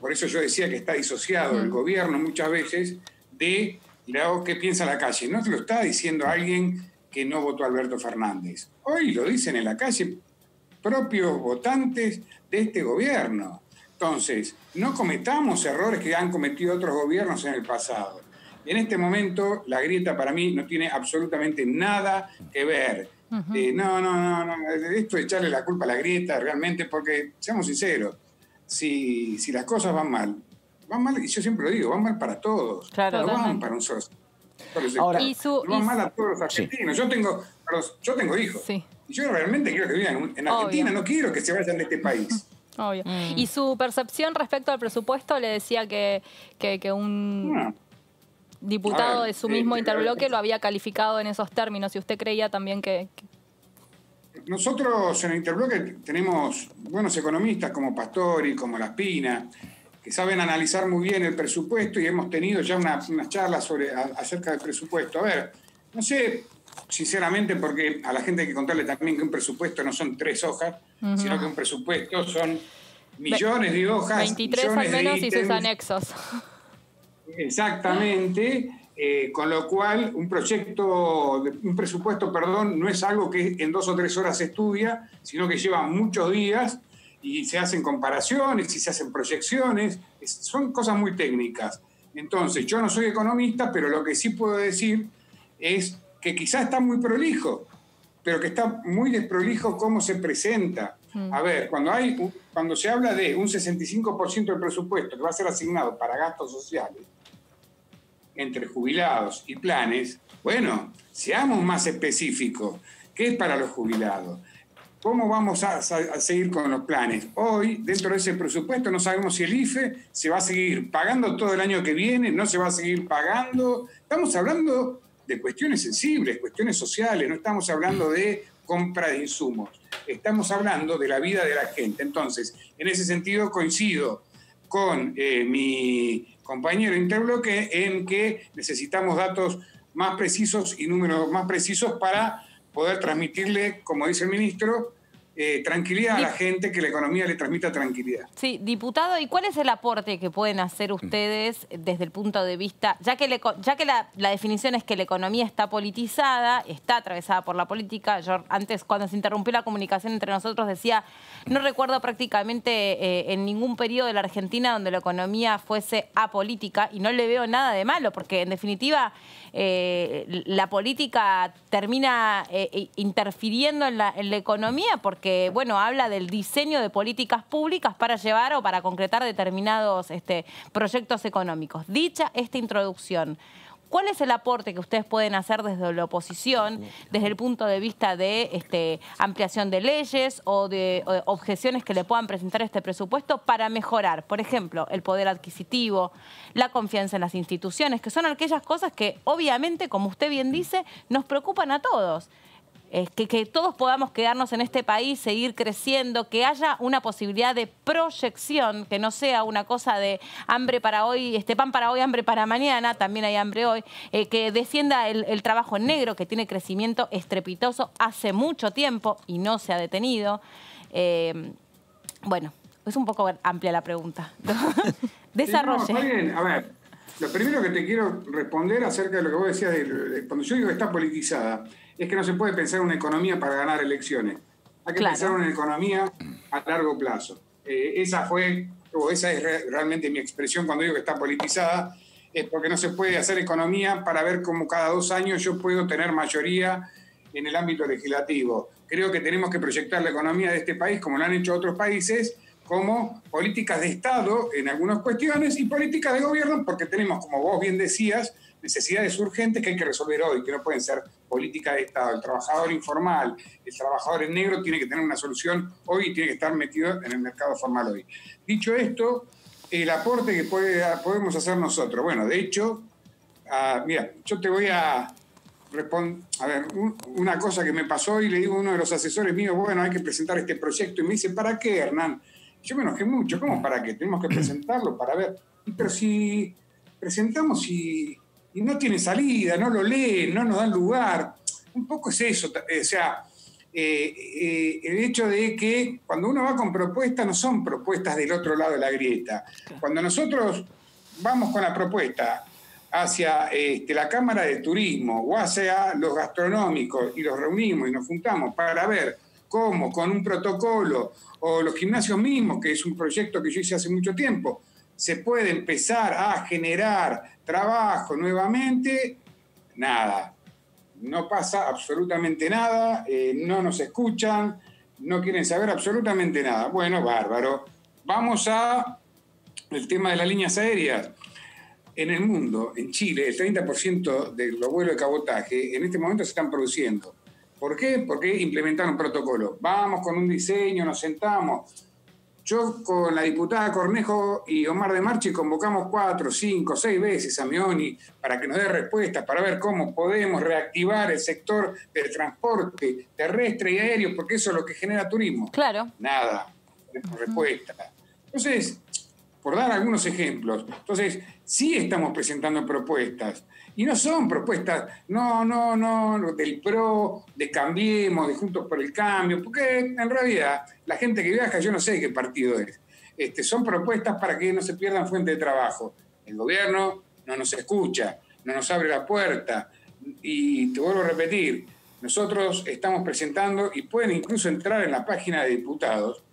Por eso yo decía que está disociado el gobierno muchas veces de lo que piensa la calle. No te lo está diciendo alguien que no votó a Alberto Fernández. Hoy lo dicen en la calle propios votantes de este gobierno. Entonces, no cometamos errores que han cometido otros gobiernos en el pasado. En este momento, la grieta para mí no tiene absolutamente nada que ver. No, esto de echarle la culpa a la grieta realmente, porque, seamos sinceros, si las cosas van mal, y yo siempre lo digo, van mal para todos, claro, no van para un solo. Ahora, van mal a todos los argentinos. Sí. Yo tengo hijos, sí, y yo realmente quiero que vivan en Argentina, no quiero que se vayan de este país. Obvio. ¿Y su percepción respecto al presupuesto? Le decía que un diputado de su mismo interbloque lo había calificado en esos términos, y usted creía también que... Nosotros en el interbloque tenemos buenos economistas como Pastori, como Laspina, que saben analizar muy bien el presupuesto, y hemos tenido ya unas charlas acerca del presupuesto. A ver, no sé, sinceramente, porque a la gente hay que contarle también que un presupuesto no son 3 hojas, sino que un presupuesto son millones de hojas, 23 al menos, y sus anexos. Exactamente, con lo cual un presupuesto, no es algo que en 2 o 3 horas se estudia, sino que lleva muchos días y se hacen comparaciones y se hacen proyecciones, son cosas muy técnicas. Entonces, yo no soy economista, pero lo que sí puedo decir es que quizás está muy prolijo, pero que está muy desprolijo cómo se presenta. A ver, cuando se habla de un 65% del presupuesto que va a ser asignado para gastos sociales, entre jubilados y planes, bueno, seamos más específicos. ¿Qué es para los jubilados? ¿Cómo vamos a seguir con los planes? Hoy, dentro de ese presupuesto, no sabemos si el IFE se va a seguir pagando todo el año que viene, no se va a seguir pagando. Estamos hablando de cuestiones sensibles, cuestiones sociales, no estamos hablando de compra de insumos. Estamos hablando de la vida de la gente. Entonces, en ese sentido coincido con mi compañero interbloque en que necesitamos datos más precisos y números más precisos para poder transmitirle, como dice el ministro, tranquilidad a la gente, que la economía le transmita tranquilidad. Sí, diputado, ¿y cuál es el aporte que pueden hacer ustedes desde el punto de vista, ya que la definición es que la economía está politizada, está atravesada por la política? Yo antes, cuando se interrumpió la comunicación entre nosotros, decía, no recuerdo prácticamente en ningún periodo de la Argentina donde la economía fuese apolítica, y no le veo nada de malo, porque en definitiva la política termina interfiriendo en la economía, porque bueno, habla del diseño de políticas públicas para llevar o para concretar determinados proyectos económicos. Dicha esta introducción, ¿Cuál es el aporte que ustedes pueden hacer desde la oposición, desde el punto de vista de ampliación de leyes o de objeciones que le puedan presentar a este presupuesto para mejorar, por ejemplo, el poder adquisitivo, la confianza en las instituciones, que son aquellas cosas que obviamente, como usted bien dice, nos preocupan a todos? Que todos podamos quedarnos en este país, seguir creciendo, que haya una posibilidad de proyección, que no sea una cosa de hambre para hoy, pan para hoy, hambre para mañana, también hay hambre hoy, que descienda el trabajo en negro, que tiene crecimiento estrepitoso hace mucho tiempo y no se ha detenido. Bueno, es un poco amplia la pregunta. Desarrolle. Sí, no, está bien. A ver, lo primero que te quiero responder acerca de lo que vos decías, cuando yo digo que está politizada, es que no se puede pensar en una economía para ganar elecciones. Hay que pensar en una economía a largo plazo. Esa es realmente mi expresión cuando digo que está politizada, es porque no se puede hacer economía para ver cómo cada 2 años yo puedo tener mayoría en el ámbito legislativo. Creo que tenemos que proyectar la economía de este país, como lo han hecho otros países, como políticas de Estado en algunas cuestiones y políticas de gobierno, porque tenemos, como vos bien decías, necesidades urgentes que hay que resolver hoy, que no pueden ser políticas de Estado. El trabajador informal, el trabajador en negro tiene que tener una solución hoy y tiene que estar metido en el mercado formal hoy. Dicho esto, el aporte que podemos hacer nosotros. Bueno, de hecho, mira, yo te voy a responder, a ver, una cosa que me pasó y le digo a uno de los asesores míos, bueno, hay que presentar este proyecto, y me dice, ¿para qué, Hernán? Yo me enojé mucho, ¿cómo para qué? Tenemos que presentarlo para ver. Pero si presentamos y no tiene salida, no lo leen, no nos dan lugar, un poco es eso. O sea, el hecho de que cuando uno va con propuestas, no son propuestas del otro lado de la grieta. Cuando nosotros vamos con la propuesta hacia la Cámara de Turismo o hacia los gastronómicos y los reunimos y nos juntamos para ver cómo, con un protocolo, o los gimnasios mismos, que es un proyecto que yo hice hace mucho tiempo, se puede empezar a generar trabajo nuevamente, nada. No pasa absolutamente nada, no nos escuchan, no quieren saber absolutamente nada. Bueno, bárbaro. Vamos a el tema de las líneas aéreas. En el mundo, en Chile, el 30% de los vuelos de cabotaje en este momento se están produciendo. ¿Por qué? Porque implementaron un protocolo. Vamos con un diseño, nos sentamos. Yo con la diputada Cornejo y Omar de Marchi convocamos 4, 5, 6 veces a Meoni para que nos dé respuestas, para ver cómo podemos reactivar el sector del transporte terrestre y aéreo, porque eso es lo que genera turismo. Claro. Nada, tenemos respuesta. Entonces, por dar algunos ejemplos, sí estamos presentando propuestas. Y no son propuestas, no, del PRO, de Cambiemos, de Juntos por el Cambio, porque en realidad la gente que viaja, yo no sé qué partido es. Son propuestas para que no se pierdan fuentes de trabajo. El gobierno no nos escucha, no nos abre la puerta. Y te vuelvo a repetir, nosotros estamos presentando, y pueden incluso entrar en la página de diputados,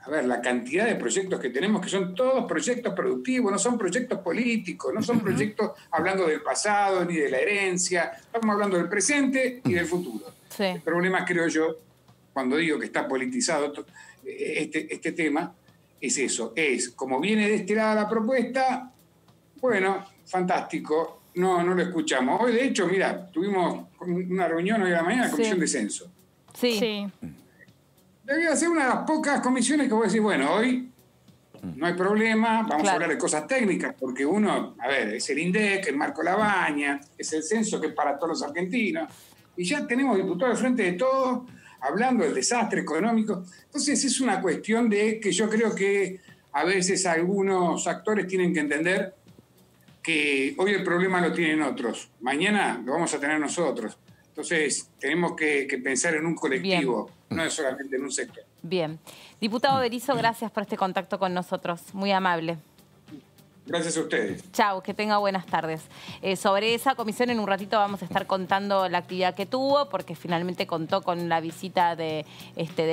a ver, la cantidad de proyectos que tenemos, que son todos proyectos productivos, no son proyectos políticos, no son proyectos hablando del pasado ni de la herencia, estamos hablando del presente y del futuro. Sí. El problema, creo yo, cuando digo que está politizado este tema, es eso, es como viene de este lado la propuesta, bueno, fantástico, no lo escuchamos. Hoy, de hecho, mira, tuvimos una reunión hoy a la mañana en la Comisión de Censo. Sí. Debía ser una de las pocas comisiones que vos decís, bueno, hoy no hay problema, vamos a hablar de cosas técnicas, porque uno, a ver, es el INDEC, el Marco Labaña, es el censo que es para todos los argentinos, y ya tenemos diputados al frente de todo, hablando del desastre económico. Entonces es una cuestión de que yo creo que a veces algunos actores tienen que entender que hoy el problema lo tienen otros, mañana lo vamos a tener nosotros. Entonces, tenemos que pensar en un colectivo, no es solamente en un sector. Bien. Diputado Berizo, gracias por este contacto con nosotros. Muy amable. Gracias a ustedes. Chau, que tenga buenas tardes. Sobre esa comisión en un ratito vamos a estar contando la actividad que tuvo, porque finalmente contó con la visita de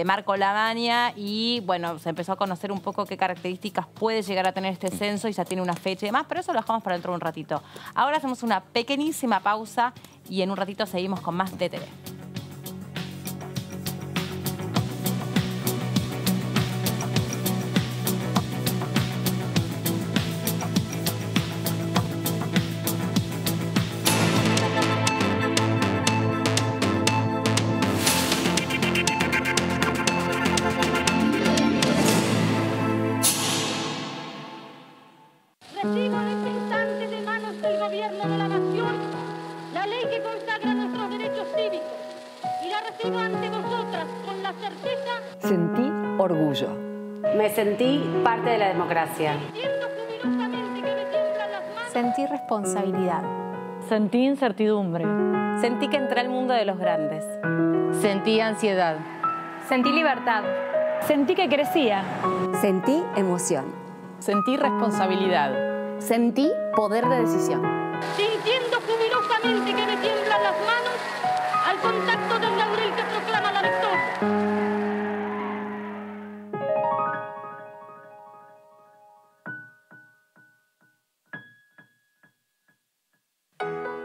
Marco Labaña y, bueno, se empezó a conocer un poco qué características puede llegar a tener este censo y ya tiene una fecha y demás, pero eso lo dejamos para dentro de un ratito. Ahora hacemos una pequeñísima pausa y en un ratito seguimos con más DTV. Vivo ante vosotras con la certeza. Sentí orgullo. Me sentí parte de la democracia. Sintiendo jubilosamente que me tiemblan las manos. Sentí responsabilidad. Sentí incertidumbre. Sentí que entré al mundo de los grandes. Sentí ansiedad. Sentí libertad. Sentí que crecía. Sentí emoción. Sentí responsabilidad. Sentí poder de decisión. Sintiendo jubilosamente que me tiemblan las manos al contacto del laurel que proclama la victoria.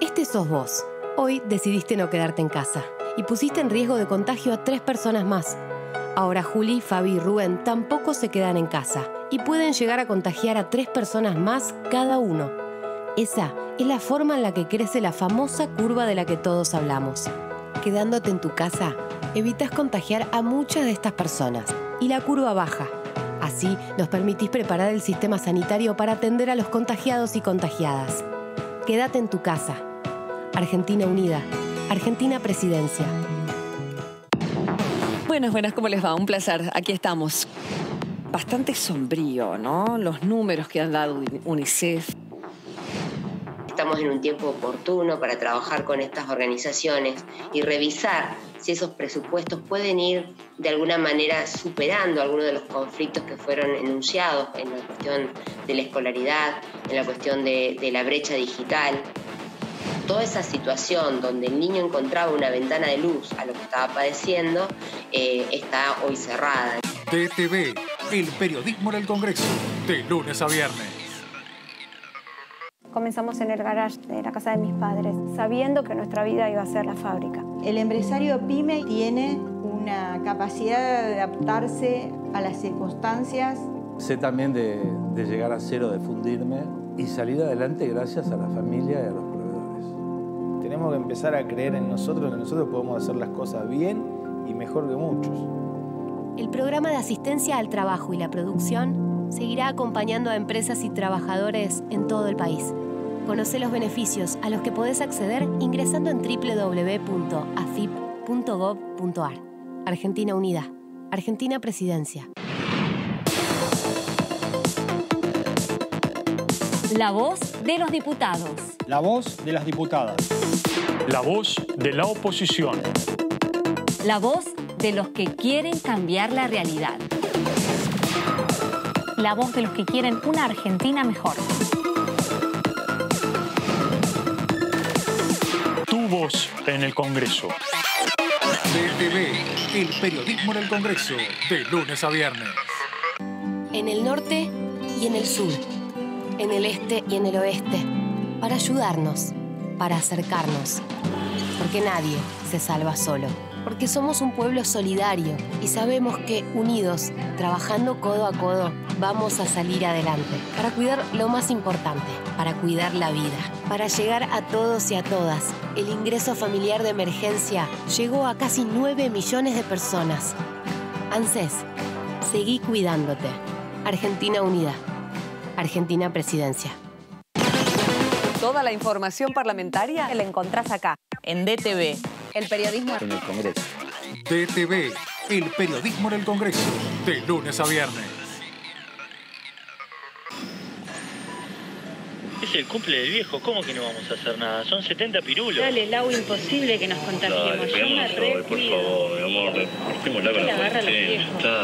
Este sos vos. Hoy decidiste no quedarte en casa y pusiste en riesgo de contagio a 3 personas más. Ahora Juli, Fabi y Rubén tampoco se quedan en casa y pueden llegar a contagiar a 3 personas más cada uno. Esa es la forma en la que crece la famosa curva de la que todos hablamos. Quedándote en tu casa, evitas contagiar a muchas de estas personas y la curva baja. Así nos permitís preparar el sistema sanitario para atender a los contagiados y contagiadas. Quédate en tu casa. Argentina Unida. Argentina Presidencia. Buenas, ¿cómo les va? Un placer, aquí estamos. Bastante sombrío, ¿no? Los números que han dado UNICEF. Estamos en un tiempo oportuno para trabajar con estas organizaciones y revisar si esos presupuestos pueden ir de alguna manera superando algunos de los conflictos que fueron enunciados en la cuestión de la escolaridad, en la cuestión de la brecha digital. Toda esa situación donde el niño encontraba una ventana de luz a lo que estaba padeciendo está hoy cerrada. DTV, el periodismo en el Congreso, de lunes a viernes. Comenzamos en el garage de la casa de mis padres, sabiendo que nuestra vida iba a ser la fábrica. El empresario pyme tiene una capacidad de adaptarse a las circunstancias. Sé también de llegar a cero, de fundirme y salir adelante gracias a la familia y a los proveedores. Tenemos que empezar a creer en nosotros, que nosotros podemos hacer las cosas bien y mejor que muchos. El programa de asistencia al trabajo y la producción seguirá acompañando a empresas y trabajadores en todo el país. Conoce los beneficios a los que podés acceder ingresando en www.afip.gov.ar. Argentina Unida. Argentina Presidencia. La voz de los diputados. La voz de las diputadas. La voz de la oposición. La voz de los que quieren cambiar la realidad. La voz de los que quieren una Argentina mejor. Tu voz en el Congreso. DTV, el periodismo en el Congreso, de lunes a viernes. En el norte y en el sur. En el este y en el oeste. Para ayudarnos. Para acercarnos. Porque nadie se salva solo. Porque somos un pueblo solidario y sabemos que, unidos, trabajando codo a codo, vamos a salir adelante. Para cuidar lo más importante, para cuidar la vida. Para llegar a todos y a todas, el ingreso familiar de emergencia llegó a casi 9 millones de personas. ANSES, seguí cuidándote. Argentina Unida. Argentina Presidencia. Toda la información parlamentaria la encontrás acá, en DTV. El periodismo en el Congreso. DTV, el periodismo en el Congreso, de lunes a viernes. Es el cumple del viejo, ¿cómo que no vamos a hacer nada? Son 70 pirulos. Dale, Lau, imposible que nos contagiemos. Dale, Yo me por favor, mi amor, cortémosla con la cuarentena. Está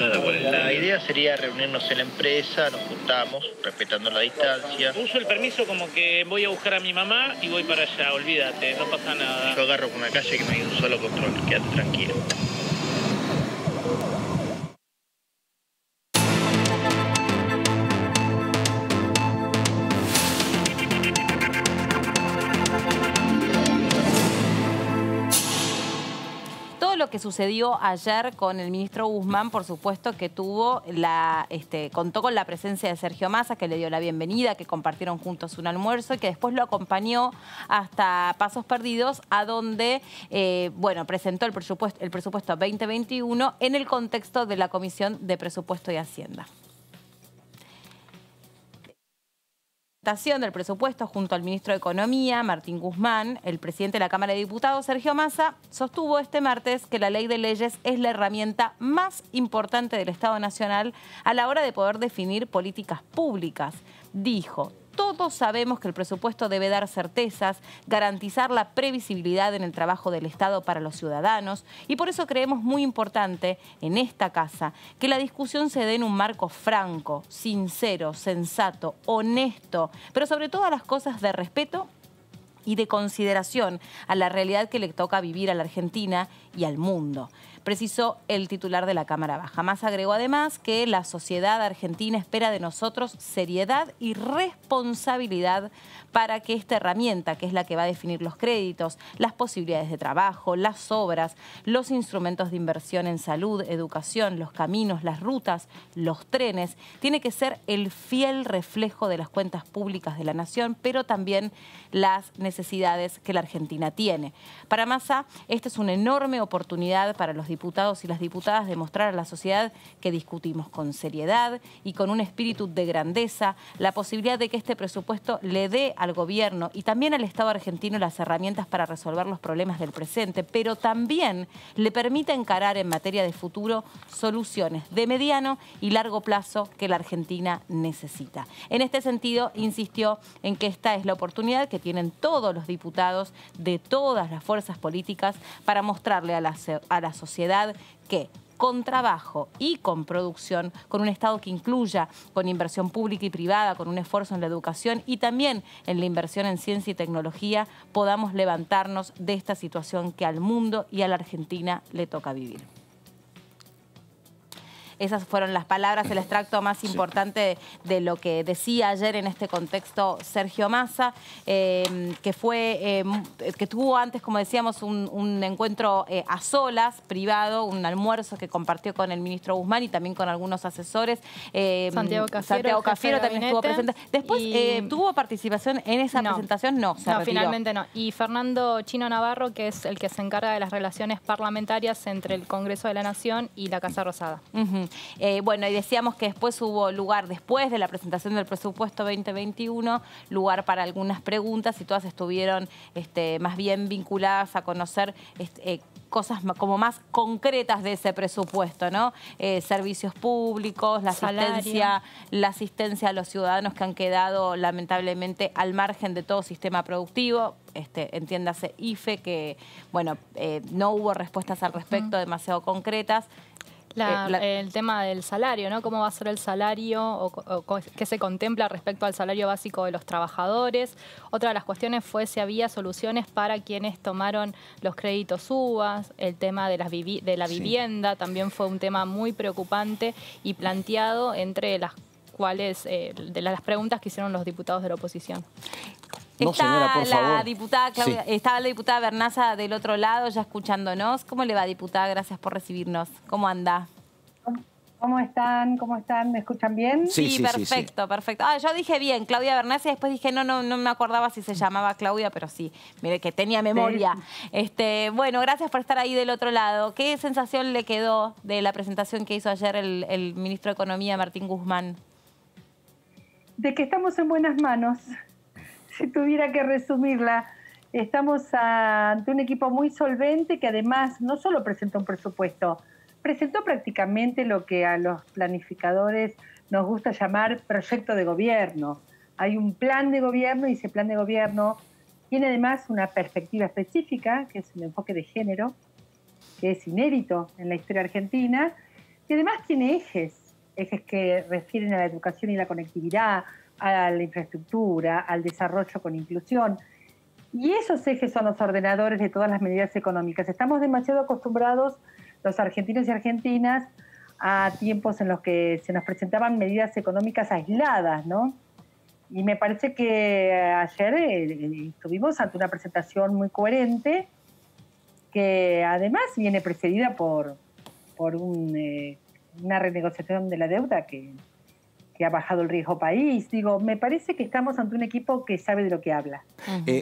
la cuarentena. La idea sería reunirnos en la empresa, nos juntamos, respetando la distancia. Uso el permiso como que voy a buscar a mi mamá y voy para allá, olvídate, no pasa nada. Yo agarro una calle que no hay un solo control, quédate tranquilo. Lo que sucedió ayer con el ministro Guzmán, por supuesto que tuvo contó con la presencia de Sergio Massa, que le dio la bienvenida, que compartieron juntos un almuerzo y que después lo acompañó hasta Pasos Perdidos, a donde presentó el presupuesto 2021 en el contexto de la Comisión de Presupuesto y Hacienda. presentación del presupuesto junto al ministro de Economía, Martín Guzmán, el presidente de la Cámara de Diputados, Sergio Massa, sostuvo este martes que la ley de leyes es la herramienta más importante del Estado Nacional a la hora de poder definir políticas públicas. Dijo: todos sabemos que el presupuesto debe dar certezas, garantizar la previsibilidad en el trabajo del Estado para los ciudadanos, y por eso creemos muy importante en esta casa que la discusión se dé en un marco franco, sincero, sensato, honesto, pero sobre todas las cosas de respeto y de consideración a la realidad que le toca vivir a la Argentina y al mundo, precisó el titular de la Cámara Baja. Massa agregó además que la sociedad argentina espera de nosotros seriedad y responsabilidad para que esta herramienta, que es la que va a definir los créditos, las posibilidades de trabajo, las obras, los instrumentos de inversión en salud, educación, los caminos, las rutas, los trenes, tiene que ser el fiel reflejo de las cuentas públicas de la nación, pero también las necesidades que la Argentina tiene. Para Massa, esta es una enorme oportunidad para los diputados y las diputadas de mostrar a la sociedad que discutimos con seriedad y con un espíritu de grandeza la posibilidad de que este presupuesto le dé al gobierno y también al Estado argentino las herramientas para resolver los problemas del presente, pero también le permite encarar en materia de futuro soluciones de mediano y largo plazo que la Argentina necesita. En este sentido, insistió en que esta es la oportunidad que tienen todos los diputados de todas las fuerzas políticas para mostrarle a la sociedad que con trabajo y con producción, con un Estado que incluya, con inversión pública y privada, con un esfuerzo en la educación y también en la inversión en ciencia y tecnología, podamos levantarnos de esta situación que al mundo y a la Argentina le toca vivir. Esas fueron las palabras, el extracto más importante de lo que decía ayer en este contexto Sergio Massa, que tuvo antes, como decíamos, un encuentro a solas, privado, un almuerzo que compartió con el ministro Guzmán y también con algunos asesores. Santiago Cafiero también estuvo presente. Después, ¿tuvo participación en esa presentación? No, se retiró. Finalmente no. Y Fernando Chino Navarro, que es el que se encarga de las relaciones parlamentarias entre el Congreso de la Nación y la Casa Rosada. Bueno, y decíamos que después hubo lugar, después de la presentación del presupuesto 2021, lugar para algunas preguntas y todas estuvieron más bien vinculadas a conocer cosas como más concretas de ese presupuesto, ¿no? Servicios públicos, la asistencia a los ciudadanos que han quedado lamentablemente al margen de todo sistema productivo. Entiéndase IFE, que bueno, no hubo respuestas al respecto demasiado concretas. El tema del salario, ¿no? ¿Cómo va a ser el salario o qué se contempla respecto al salario básico de los trabajadores? Otra de las cuestiones fue si había soluciones para quienes tomaron los créditos UBAs. El tema de la vivienda también fue un tema muy preocupante y planteado entre las cuales de las preguntas que hicieron los diputados de la oposición. No, señora, por favor. Diputada Claudia, estaba la diputada Bernaza del otro lado ya escuchándonos. ¿Cómo le va, diputada? Gracias por recibirnos. ¿Cómo anda? ¿Cómo están? ¿Cómo están? ¿Me escuchan bien? Sí, perfecto, perfecto. Yo dije bien, Claudia Bernaza, y después dije no me acordaba si se llamaba Claudia, pero sí, mire que tenía memoria. Sí. Bueno, gracias por estar ahí del otro lado. ¿Qué sensación le quedó de la presentación que hizo ayer el ministro de Economía, Martín Guzmán? De que estamos en buenas manos. Si tuviera que resumirla, estamos ante un equipo muy solvente que además no solo presentó un presupuesto, presentó prácticamente lo que a los planificadores nos gusta llamar proyecto de gobierno. Hay un plan de gobierno y ese plan de gobierno tiene además una perspectiva específica, que es un enfoque de género, que es inédito en la historia argentina, y además tiene ejes que refieren a la educación y la conectividad, a la infraestructura, al desarrollo con inclusión. Y esos ejes son los ordenadores de todas las medidas económicas. Estamos demasiado acostumbrados, los argentinos y argentinas, a tiempos en los que se nos presentaban medidas económicas aisladas, ¿no? Y me parece que ayer estuvimos ante una presentación muy coherente, que además viene precedida por una renegociación de la deuda que que ha bajado el riesgo país. Digo, me parece que estamos ante un equipo que sabe de lo que habla.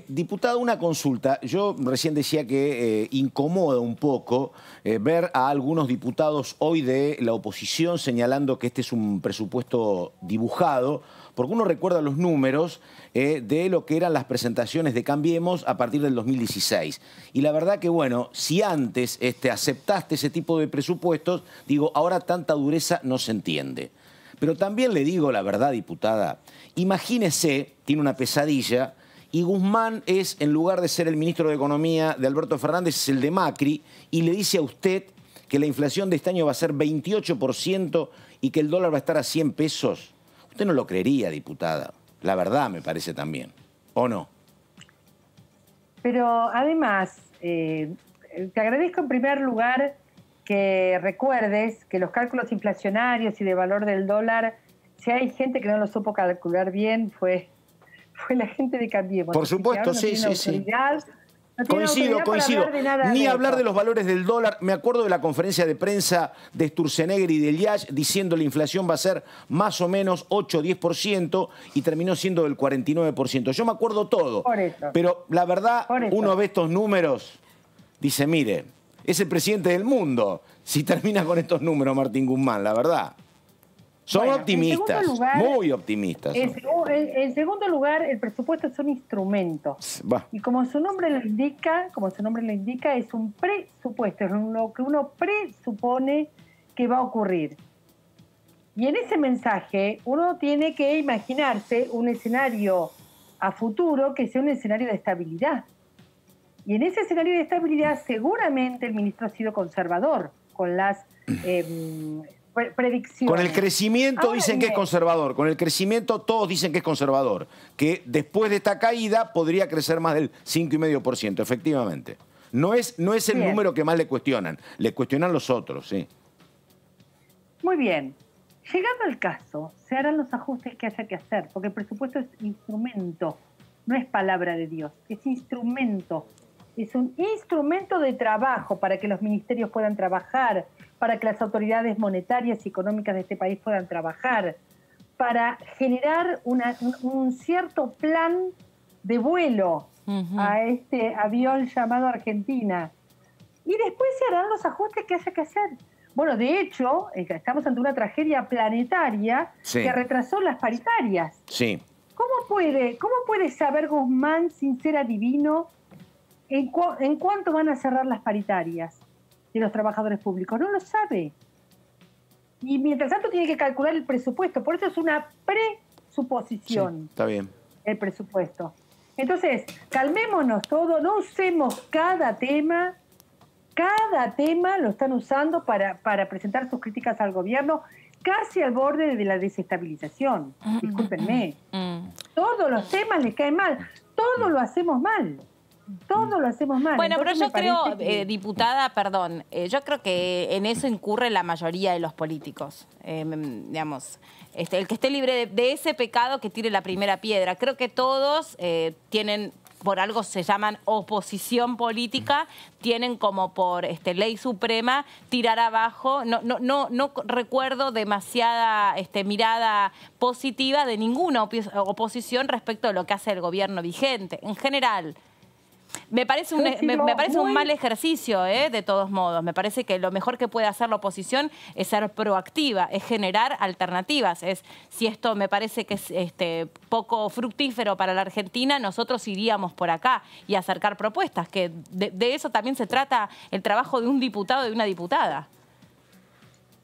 Diputada, una consulta. Yo recién decía que incomoda un poco ver a algunos diputados hoy de la oposición señalando que este es un presupuesto dibujado, porque uno recuerda los números de lo que eran las presentaciones de Cambiemos a partir del 2016. Y la verdad que, bueno, si antes aceptaste ese tipo de presupuestos, digo, ahora tanta dureza no se entiende. Pero también le digo la verdad, diputada, imagínese, tiene una pesadilla, y Guzmán es, en lugar de ser el ministro de Economía de Alberto Fernández, es el de Macri, y le dice a usted que la inflación de este año va a ser 28% y que el dólar va a estar a 100 pesos. Usted no lo creería, diputada. La verdad me parece también. ¿O no? Pero además, te agradezco en primer lugar que recuerdes que los cálculos inflacionarios y de valor del dólar, si hay gente que no lo supo calcular bien, fue la gente de Cambiemos. Por supuesto, sí. Coincido. Ni hablar de los valores del dólar. Me acuerdo de la conferencia de prensa de Sturzenegger y de Eliach diciendo la inflación va a ser más o menos 8 o 10% y terminó siendo del 49%. Yo me acuerdo todo. Por eso. Pero la verdad, uno ve estos números, dice, mire, es el presidente del mundo si termina con estos números Martín Guzmán, la verdad. Son optimistas, muy optimistas. En segundo lugar, el presupuesto es un instrumento. Y como su nombre lo indica, es un presupuesto, es lo que uno presupone que va a ocurrir. Y en ese mensaje uno tiene que imaginarse un escenario a futuro que sea un escenario de estabilidad. Y en ese escenario de estabilidad seguramente el ministro ha sido conservador con las predicciones. Con el crecimiento ahora dicen que es conservador. Con el crecimiento todos dicen que es conservador. Que después de esta caída podría crecer más del 5,5%, efectivamente. No es el número que más le cuestionan. Le cuestionan los otros, sí. Muy bien. Llegado al caso, se harán los ajustes que haya que hacer, porque el presupuesto es instrumento, no es palabra de Dios, es instrumento. Es un instrumento de trabajo para que los ministerios puedan trabajar, para que las autoridades monetarias y económicas de este país puedan trabajar, para generar un cierto plan de vuelo a este avión llamado Argentina. Y después se harán los ajustes que haya que hacer. Bueno, de hecho, estamos ante una tragedia planetaria que retrasó las paritarias. Sí. ¿Cómo puede saber Guzmán, sin ser adivino, en cuánto van a cerrar las paritarias de los trabajadores públicos? No lo sabe. Y mientras tanto tiene que calcular el presupuesto. Por eso es una presuposición. Sí, está bien. El presupuesto. Entonces, calmémonos todo, no usemos cada tema lo están usando para presentar sus críticas al gobierno, casi al borde de la desestabilización. Discúlpenme. Todos los temas les caen mal. Todo lo hacemos mal. Todo lo hacemos mal. Bueno, entonces, pero yo creo, diputada, perdón, yo creo que en eso incurre la mayoría de los políticos. Digamos, el que esté libre de ese pecado que tire la primera piedra. Creo que todos tienen, por algo se llaman oposición política, tienen como por ley suprema tirar abajo. No recuerdo demasiada mirada positiva de ninguna oposición respecto a lo que hace el gobierno vigente. En general, me parece un mal ejercicio, de todos modos. Me parece que lo mejor que puede hacer la oposición es ser proactiva, es generar alternativas. Si esto me parece que es poco fructífero para la Argentina, nosotros iríamos por acá y acercar propuestas, que de eso también se trata el trabajo de un diputado y de una diputada.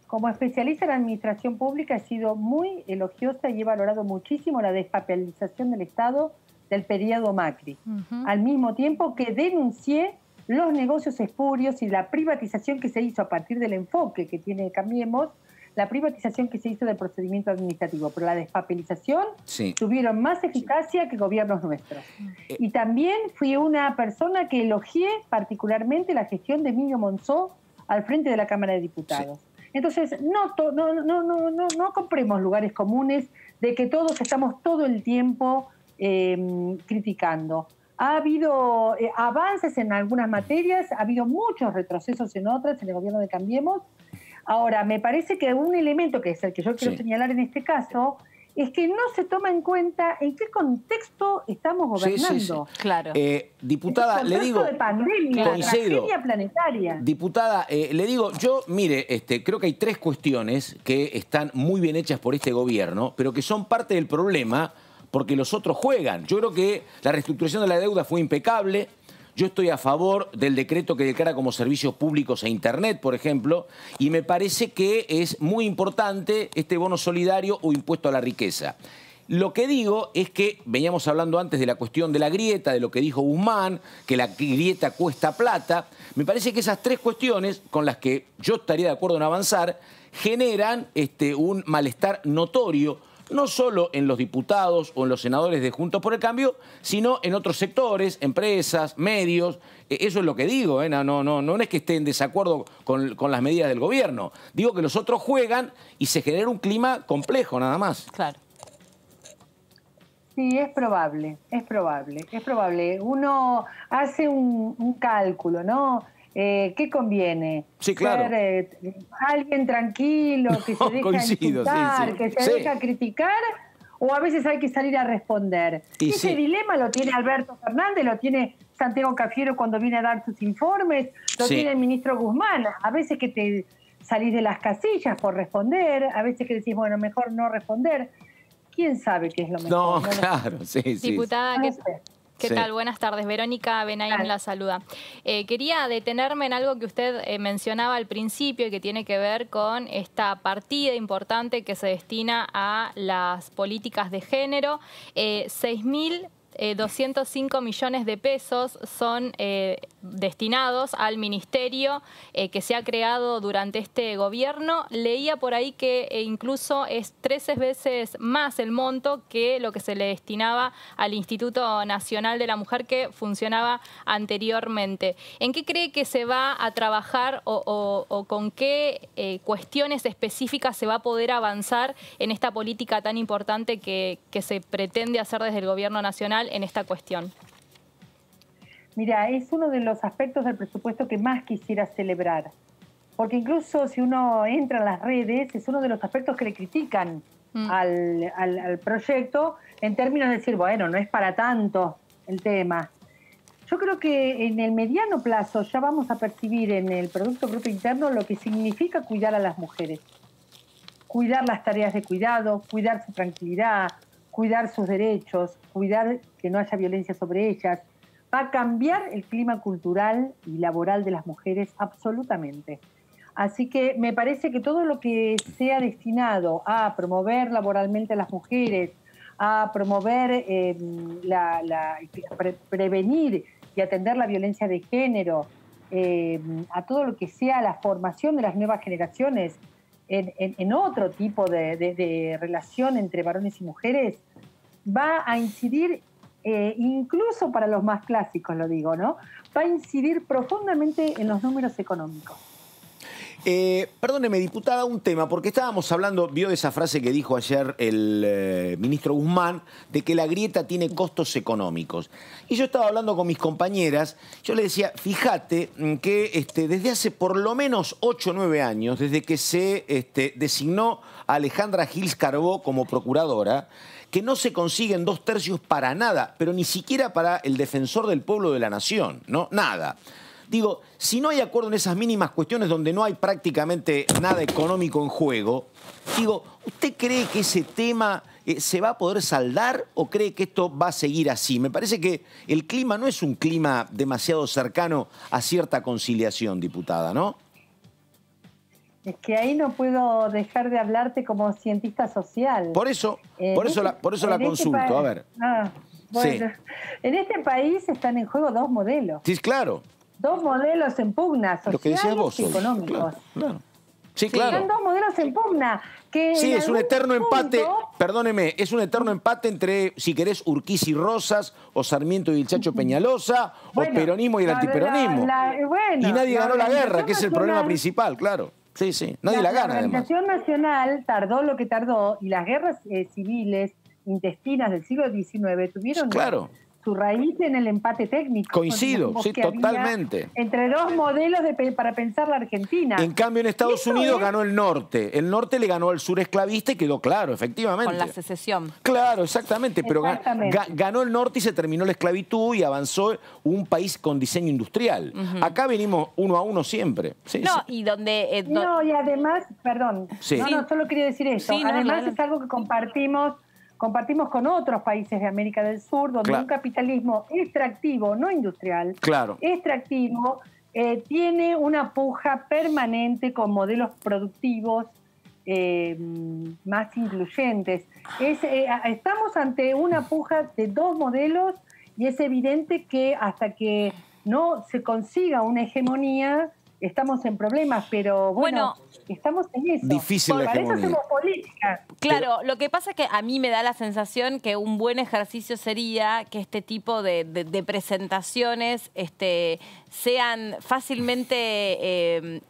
Como especialista en administración pública he sido muy elogiosa y he valorado muchísimo la despapelización del Estado del periodo Macri, al mismo tiempo que denuncié los negocios espurios y la privatización que se hizo a partir del enfoque que tiene Cambiemos, la privatización que se hizo del procedimiento administrativo, pero la despapelización tuvieron más eficacia que gobiernos nuestros. Y también fui una persona que elogié particularmente la gestión de Emilio Monzó al frente de la Cámara de Diputados. Entonces, no compremos lugares comunes de que todos estamos todo el tiempo criticando. Ha habido avances en algunas materias, ha habido muchos retrocesos en otras, en el gobierno de Cambiemos. Ahora, me parece que un elemento que es el que yo quiero señalar en este caso es que no se toma en cuenta en qué contexto estamos gobernando. Claro. Diputada, le digo, de pandemia, tragedia planetaria. Diputada, le digo, yo, mire, creo que hay 3 cuestiones que están muy bien hechas por este gobierno, pero que son parte del problema porque los otros juegan. Yo creo que la reestructuración de la deuda fue impecable. Yo estoy a favor del decreto que declara como servicios públicos e Internet, por ejemplo, y me parece que es muy importante este bono solidario o impuesto a la riqueza. Lo que digo es que veníamos hablando antes de la cuestión de la grieta, de lo que dijo Guzmán, que la grieta cuesta plata. Me parece que esas 3 cuestiones con las que yo estaría de acuerdo en avanzar generan un malestar notorio, no solo en los diputados o en los senadores de Juntos por el Cambio, sino en otros sectores, empresas, medios. Eso es lo que digo, no es que esté en desacuerdo con las medidas del gobierno. Digo que los otros juegan y se genera un clima complejo, nada más. Claro. Sí, es probable. Uno hace un cálculo, ¿no? ¿Qué conviene? Sí, claro. Ser alguien tranquilo, que se deja insultar, que se deja criticar, o a veces hay que salir a responder. Ese dilema lo tiene Alberto Fernández, lo tiene Santiago Cafiero cuando viene a dar sus informes, lo tiene el ministro Guzmán. A veces que te salís de las casillas por responder, a veces que decís, bueno, mejor no responder. ¿Quién sabe qué es lo mejor? No, claro, sí. Diputada, ¿qué tal? Buenas tardes. Verónica Benaim la saluda. Quería detenerme en algo que usted mencionaba al principio y que tiene que ver con esta partida importante que se destina a las políticas de género. 6.205 millones de pesos son destinados al ministerio que se ha creado durante este gobierno. Leía por ahí que incluso es 13 veces más el monto que lo que se le destinaba al Instituto Nacional de la Mujer que funcionaba anteriormente. ¿En qué cree que se va a trabajar o con qué cuestiones específicas se va a poder avanzar en esta política tan importante que se pretende hacer desde el gobierno nacional en esta cuestión? Mira, es uno de los aspectos del presupuesto que más quisiera celebrar, porque incluso si uno entra en las redes, es uno de los aspectos que le critican al proyecto en términos de decir, bueno, no es para tanto el tema. Yo creo que en el mediano plazo ya vamos a percibir en el Producto Bruto Interno lo que significa cuidar a las mujeres, cuidar las tareas de cuidado, cuidar su tranquilidad, cuidar sus derechos, cuidar que no haya violencia sobre ellas. Va a cambiar el clima cultural y laboral de las mujeres absolutamente. Así que me parece que todo lo que sea destinado a promover laboralmente a las mujeres, a promover, prevenir y atender la violencia de género, a todo lo que sea la formación de las nuevas generaciones en otro tipo de relación entre varones y mujeres, va a incidir, incluso para los más clásicos, lo digo, ¿no? Va a incidir profundamente en los números económicos. Perdóneme, diputada, un tema, porque estábamos hablando, vio esa frase que dijo ayer el ministro Guzmán, de que la grieta tiene costos económicos. Y yo estaba hablando con mis compañeras, yo le decía, fíjate que desde hace por lo menos 8 o 9 años, desde que se designó a Alejandra Gils Carbó como procuradora, que no se consiguen 2/3 para nada, pero ni siquiera para el defensor del pueblo de la nación, ¿no? Nada. Digo, si no hay acuerdo en esas mínimas cuestiones donde no hay prácticamente nada económico en juego, digo, ¿usted cree que ese tema se va a poder saldar o cree que esto va a seguir así? Me parece que el clima no es un clima demasiado cercano a cierta conciliación, diputada, ¿no? Es que ahí no puedo dejar de hablarte como cientista social. Por eso la consulto, a ver. Bueno, sí. En este país están en juego 2 modelos. Sí, claro. 2 modelos en pugna, sociales y económicos. Claro. Sí, claro. Son 2 modelos en pugna. Que sí, es un eterno empate, perdóneme, es un eterno empate entre, si querés, Urquiza y Rosas, o Sarmiento y el Chacho Peñalosa, o peronismo y el antiperonismo. Y nadie ganó la guerra, que es el problema principal, claro. Sí, nadie la gana, además. La Organización Nacional tardó lo que tardó, y las guerras civiles intestinas del siglo XIX su raíz en el empate técnico. Coincido, sí, totalmente. Entre dos modelos para pensar la Argentina. En cambio, en Estados Unidos ganó el norte. El norte le ganó al sur esclavista y quedó claro, efectivamente. Con la secesión. Claro, exactamente. Pero ganó el norte y se terminó la esclavitud y avanzó un país con diseño industrial. Acá venimos 1 a 1 siempre. Sí, no, sí. y donde... No, y además, perdón. Sí. No, solo quería decir esto. Sí, no, además claro. es algo que compartimos con otros países de América del Sur, donde un capitalismo extractivo, no industrial, extractivo, tiene una puja permanente con modelos productivos más incluyentes. Estamos ante una puja de dos modelos y es evidente que hasta que no se consiga una hegemonía, estamos en problemas, pero bueno, estamos en eso. Difícil la Para eso hegemonía. hacemos política. Claro, lo que pasa es que a mí me da la sensación que un buen ejercicio sería que este tipo de presentaciones sean fácilmente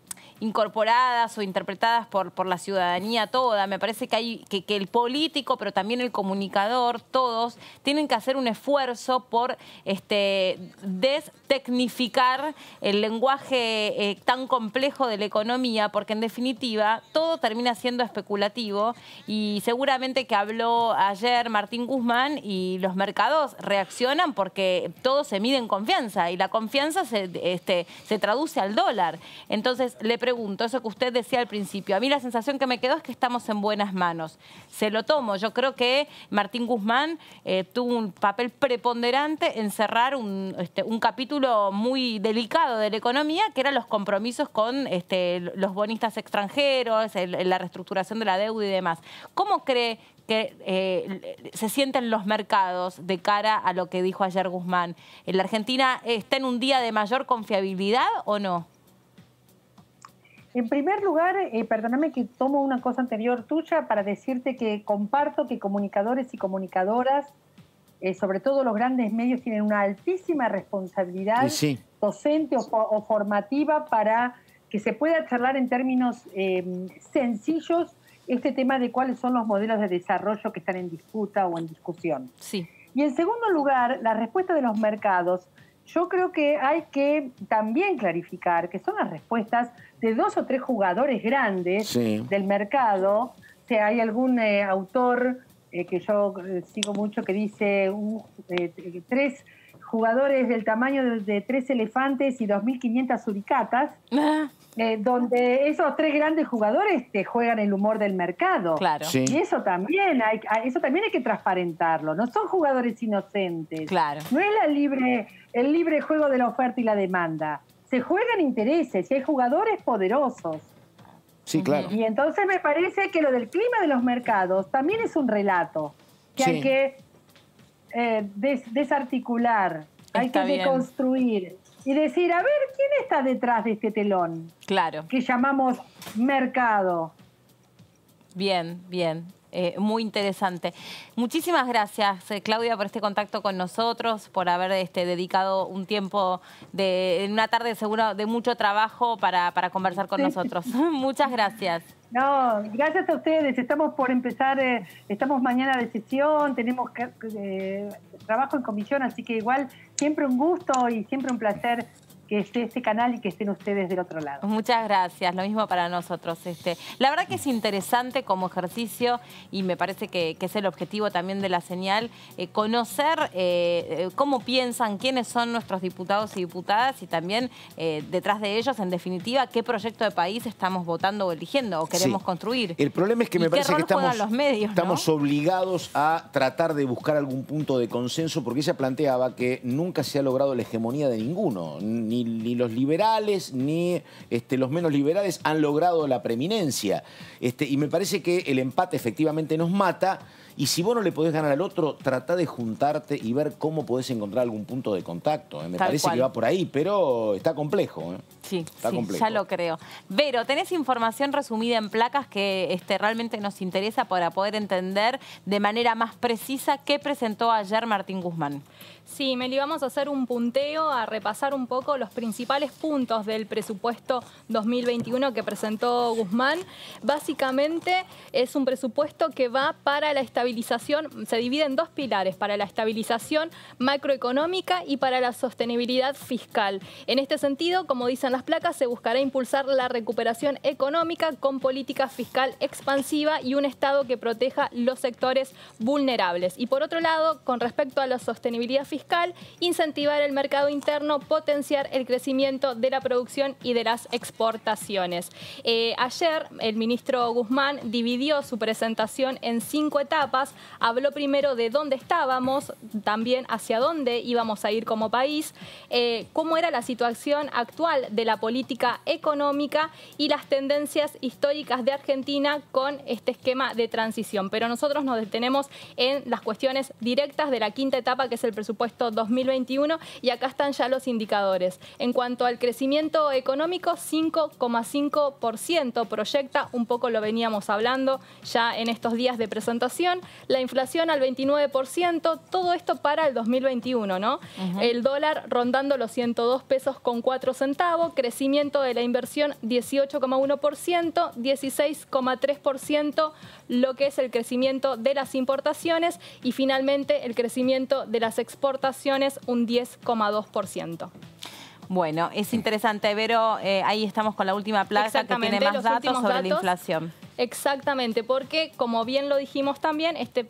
incorporadas o interpretadas por la ciudadanía toda. Me parece que el político, pero también el comunicador, todos tienen que hacer un esfuerzo por destecnificar el lenguaje tan complejo de la economía, porque en definitiva todo termina siendo especulativo y seguramente que habló ayer Martín Guzmán y los mercados reaccionan porque todo se mide en confianza y la confianza se traduce al dólar. Entonces, le pregunto, eso que usted decía al principio, a mí la sensación que me quedó es que estamos en buenas manos. Se lo tomo. Yo creo que Martín Guzmán tuvo un papel preponderante en cerrar un capítulo muy delicado de la economía, que eran los compromisos con los bonistas extranjeros, la reestructuración de la deuda y demás. ¿Cómo cree que se sienten los mercados de cara a lo que dijo ayer Guzmán? ¿La Argentina está en un día de mayor confiabilidad o no? En primer lugar, perdóname que tomo una cosa anterior tuya para decirte que comparto que comunicadores y comunicadoras, sobre todo los grandes medios, tienen una altísima responsabilidad docente o formativa para que se pueda charlar en términos sencillos este tema de cuáles son los modelos de desarrollo que están en disputa o en discusión. Sí. Y en segundo lugar, la respuesta de los mercados. Yo creo que hay que también clarificar que son las respuestas de 2 o 3 jugadores grandes del mercado. O sea, hay algún autor que yo sigo mucho que dice 3 jugadores del tamaño de 3 elefantes y 2.500 suricatas, donde esos 3 grandes jugadores te juegan el humor del mercado. Claro. Sí. Y eso también hay que transparentarlo. No son jugadores inocentes. Claro. No es el libre juego de la oferta y la demanda. Se juegan intereses y hay jugadores poderosos. Sí, claro. Y entonces me parece que lo del clima de los mercados también es un relato que hay que desarticular, hay que deconstruir y decir, a ver, ¿quién está detrás de este telón? Claro. Que llamamos mercado. Bien, bien. Muy interesante. Muchísimas gracias, Claudia, por este contacto con nosotros, por haber dedicado un tiempo en una tarde seguro de mucho trabajo para conversar con nosotros. Muchas gracias. No, gracias a ustedes. Estamos por empezar, estamos mañana de sesión, tenemos trabajo en comisión, así que igual siempre un gusto y siempre un placer que esté este canal y que estén ustedes del otro lado. Muchas gracias, lo mismo para nosotros. La verdad que es interesante como ejercicio y me parece que es el objetivo también de la señal, conocer cómo piensan, quiénes son nuestros diputados y diputadas y también detrás de ellos, en definitiva, qué proyecto de país estamos votando o eligiendo o queremos construir. El problema es que me parece que estamos ¿no? obligados a tratar de buscar algún punto de consenso porque ella planteaba que nunca se ha logrado la hegemonía de ninguno, ni los liberales ni los menos liberales han logrado la preeminencia. Y me parece que el empate efectivamente nos mata y si vos no le podés ganar al otro, tratá de juntarte y ver cómo podés encontrar algún punto de contacto. Me parece que va por ahí, pero está complejo. Sí, está complejo. Ya lo creo. Vero, ¿tenés información resumida en placas que realmente nos interesa para poder entender de manera más precisa qué presentó ayer Martín Guzmán? Sí, Meli, vamos a hacer un punteo, a repasar un poco los los principales puntos del presupuesto 2021 que presentó Guzmán. Básicamente es un presupuesto que va para la estabilización, se divide en dos pilares, para la estabilización macroeconómica y para la sostenibilidad fiscal. En este sentido, como dicen las placas, se buscará impulsar la recuperación económica con política fiscal expansiva y un Estado que proteja los sectores vulnerables. Y por otro lado, con respecto a la sostenibilidad fiscal, incentivar el mercado interno, potenciar el crecimiento de la producción y de las exportaciones. Ayer el ministro Guzmán dividió su presentación en 5 etapas. Habló primero de dónde estábamos, también hacia dónde íbamos a ir como país, cómo era la situación actual de la política económica y las tendencias históricas de Argentina con este esquema de transición. Pero nosotros nos detenemos en las cuestiones directas de la quinta etapa, que es el presupuesto 2021, y acá están ya los indicadores. En cuanto al crecimiento económico, 5,5% proyecta, un poco lo veníamos hablando ya en estos días de presentación, la inflación al 29%, todo esto para el 2021, ¿no? El dólar rondando los 102 pesos con 4 centavos, crecimiento de la inversión 18,1%, 16,3% lo que es el crecimiento de las importaciones y finalmente el crecimiento de las exportaciones un 10,2%. Bueno, es interesante, Vero, ahí estamos con la última placa que tiene más datos sobre la inflación. Exactamente, porque como bien lo dijimos también, este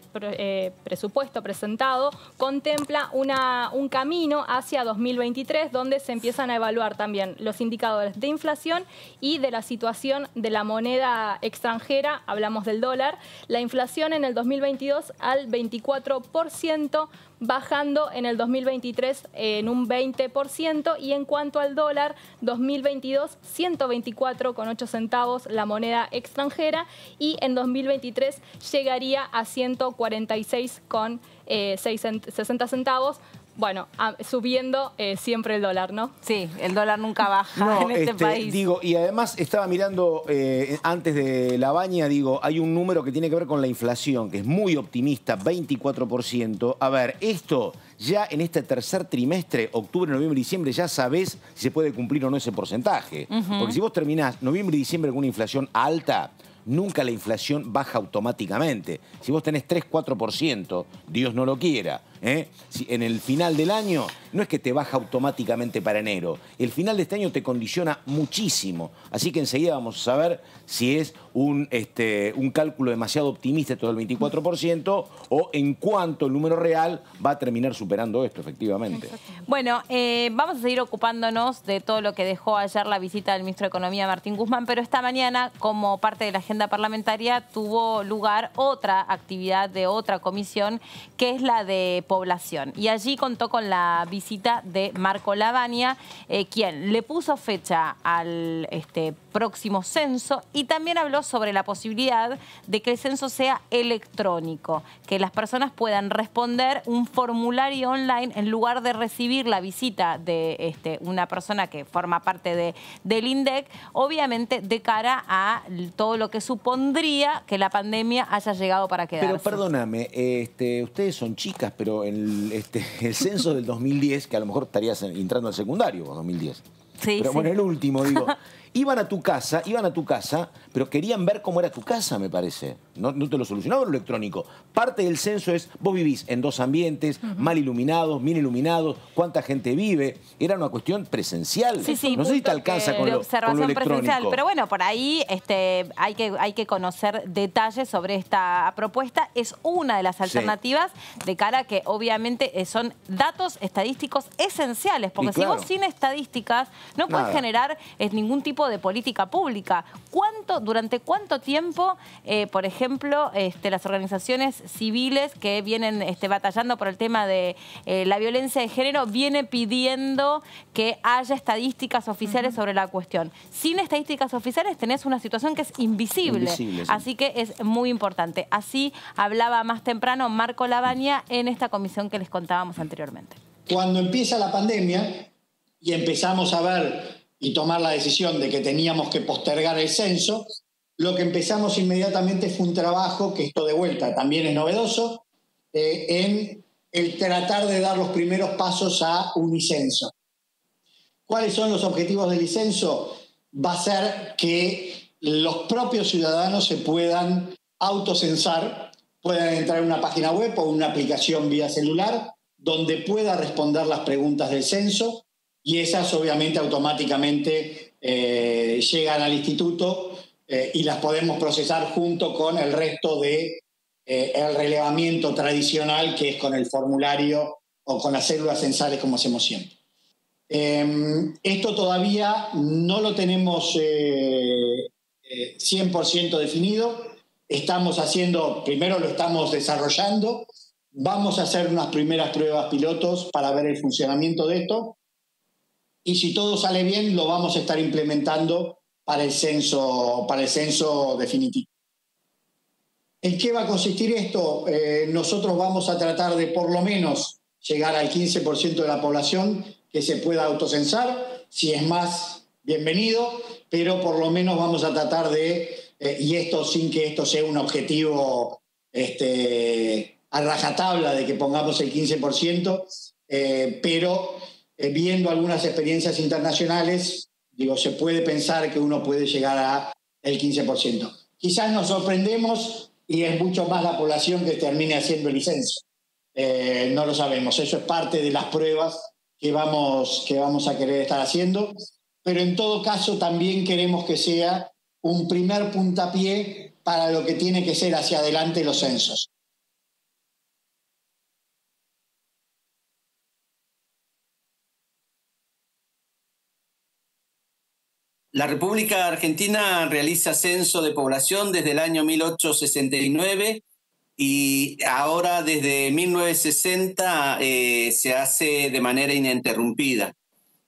presupuesto presentado contempla un camino hacia 2023 donde se empiezan a evaluar también los indicadores de inflación y de la situación de la moneda extranjera, hablamos del dólar, la inflación en el 2022 al 24%, bajando en el 2023 en un 20%, y en cuanto al dólar, 2022 124,8 centavos la moneda extranjera y en 2023 llegaría a 146,60 centavos. Bueno, subiendo siempre el dólar, ¿no? Sí, el dólar nunca baja en este país. Digo, y además estaba mirando antes de la baña, digo, hay un número que tiene que ver con la inflación, que es muy optimista, 24%. A ver, esto ya en este tercer trimestre, octubre, noviembre y diciembre, ya sabés si se puede cumplir o no ese porcentaje. Porque si vos terminás noviembre y diciembre con una inflación alta, nunca la inflación baja automáticamente. Si vos tenés 3-4%, Dios no lo quiera, si en el final del año no es que te baja automáticamente para enero. El final de este año te condiciona muchísimo. Así que enseguida vamos a saber si es un cálculo demasiado optimista, todo el 24%, o en cuánto el número real va a terminar superando esto, efectivamente. Bueno, vamos a seguir ocupándonos de todo lo que dejó ayer la visita del ministro de Economía, Martín Guzmán, pero esta mañana, como parte de la agenda parlamentaria, tuvo lugar otra actividad de otra comisión, que es la de población. Y allí contó con la visita de Marco Lavagna, quien le puso fecha al próximo censo y también habló sobre la posibilidad de que el censo sea electrónico, que las personas puedan responder un formulario online en lugar de recibir la visita de una persona que forma parte del INDEC, obviamente de cara a todo lo que supondría que la pandemia haya llegado para quedarse. Pero perdóname, ustedes son chicas, pero el censo del 2010, que a lo mejor estarías entrando al secundario con 2010. Sí, pero sí. bueno, el último, digo, iban a tu casa, pero querían ver cómo era tu casa, me parece. No te lo solucionaba lo electrónico. Parte del censo es, vos vivís en 2 ambientes, mal iluminados, bien iluminados, cuánta gente vive. Era una cuestión presencial. Sí, no sé si te alcanza con lo electrónico. Presencial. Pero bueno, por ahí hay que conocer detalles sobre esta propuesta. Es una de las alternativas de cara a que obviamente son datos estadísticos esenciales. Porque si vos sin estadísticas no puedes generar ningún tipo de política pública. ¿Durante cuánto tiempo, por ejemplo, las organizaciones civiles que vienen batallando por el tema de la violencia de género viene pidiendo que haya estadísticas oficiales sobre la cuestión? Sin estadísticas oficiales tenés una situación que es invisible. Así que es muy importante. Así hablaba más temprano Marco Lavagna en esta comisión que les contábamos anteriormente. Cuando empieza la pandemia y empezamos a ver y tomar la decisión de que teníamos que postergar el censo, lo que empezamos inmediatamente fue un trabajo, que esto de vuelta también es novedoso, en el tratar de dar los primeros pasos a Unicenso. ¿Cuáles son los objetivos del censo? Va a ser que los propios ciudadanos se puedan autocensar, puedan entrar en una página web o una aplicación vía celular donde pueda responder las preguntas del censo, y esas obviamente automáticamente llegan al instituto y las podemos procesar junto con el resto de el relevamiento tradicional, que es con el formulario o con las células censales como hacemos siempre. Esto todavía no lo tenemos 100% definido. Estamos haciendo, primero lo estamos desarrollando, vamos a hacer unas primeras pruebas pilotos para ver el funcionamiento de esto, y si todo sale bien lo vamos a estar implementando para el censo definitivo. ¿En qué va a consistir esto? Nosotros vamos a tratar de por lo menos llegar al 15% de la población que se pueda autocensar. Si es más, bienvenido, pero por lo menos vamos a tratar de, y esto sin que esto sea un objetivo a rajatabla de que pongamos el 15%, pero viendo algunas experiencias internacionales, se puede pensar que uno puede llegar a el 15%. Quizás nos sorprendemos y es mucho más la población que termine haciendo el censo. No lo sabemos, eso es parte de las pruebas que vamos a querer estar haciendo, pero en todo caso también queremos que sea un primer puntapié para lo que tiene que ser hacia adelante los censos. La República Argentina realiza censo de población desde el año 1869 y ahora desde 1960 se hace de manera ininterrumpida.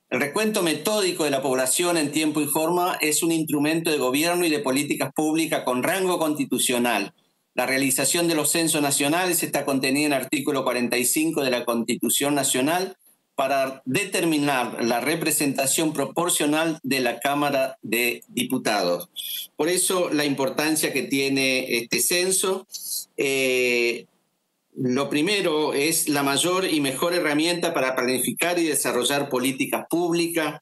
El recuento metódico de la población en tiempo y forma es un instrumento de gobierno y de políticas públicas con rango constitucional. La realización de los censos nacionales está contenida en el artículo 45 de la Constitución Nacional, para determinar la representación proporcional de la Cámara de Diputados. Por eso la importancia que tiene este censo. Lo primero es la mayor y mejor herramienta para planificar y desarrollar políticas públicas.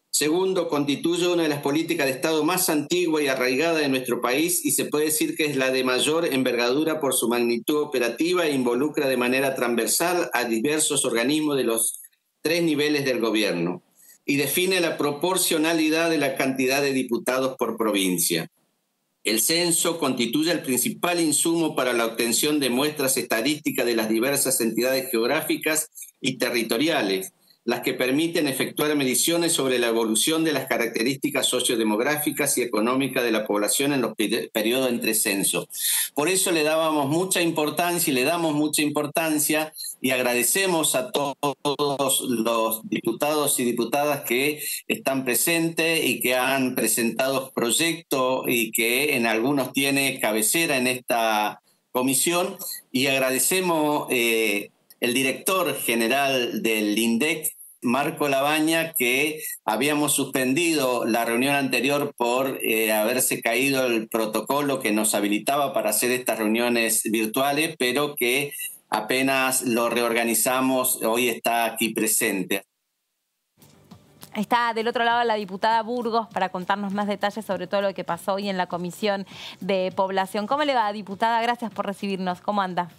Segundo, constituye una de las políticas de Estado más antigua y arraigada de nuestro país y se puede decir que es la de mayor envergadura por su magnitud operativa e involucra de manera transversal a diversos organismos de los 3 niveles del gobierno y define la proporcionalidad de la cantidad de diputados por provincia. El censo constituye el principal insumo para la obtención de muestras estadísticas de las diversas entidades geográficas y territoriales, las que permiten efectuar mediciones sobre la evolución de las características sociodemográficas y económicas de la población en los periodos entre censos. Por eso le dábamos mucha importancia y le damos mucha importancia y agradecemos a todos los diputados y diputadas que están presentes y que han presentado proyectos y que en algunos tiene cabecera en esta comisión, y agradecemos el director general del INDEC, Marco Labaña, que habíamos suspendido la reunión anterior por haberse caído el protocolo que nos habilitaba para hacer estas reuniones virtuales, pero que apenas lo reorganizamos, hoy está aquí presente. Está del otro lado la diputada Burgos para contarnos más detalles sobre todo lo que pasó hoy en la Comisión de Población. ¿Cómo le va, diputada? Gracias por recibirnos. ¿Cómo anda?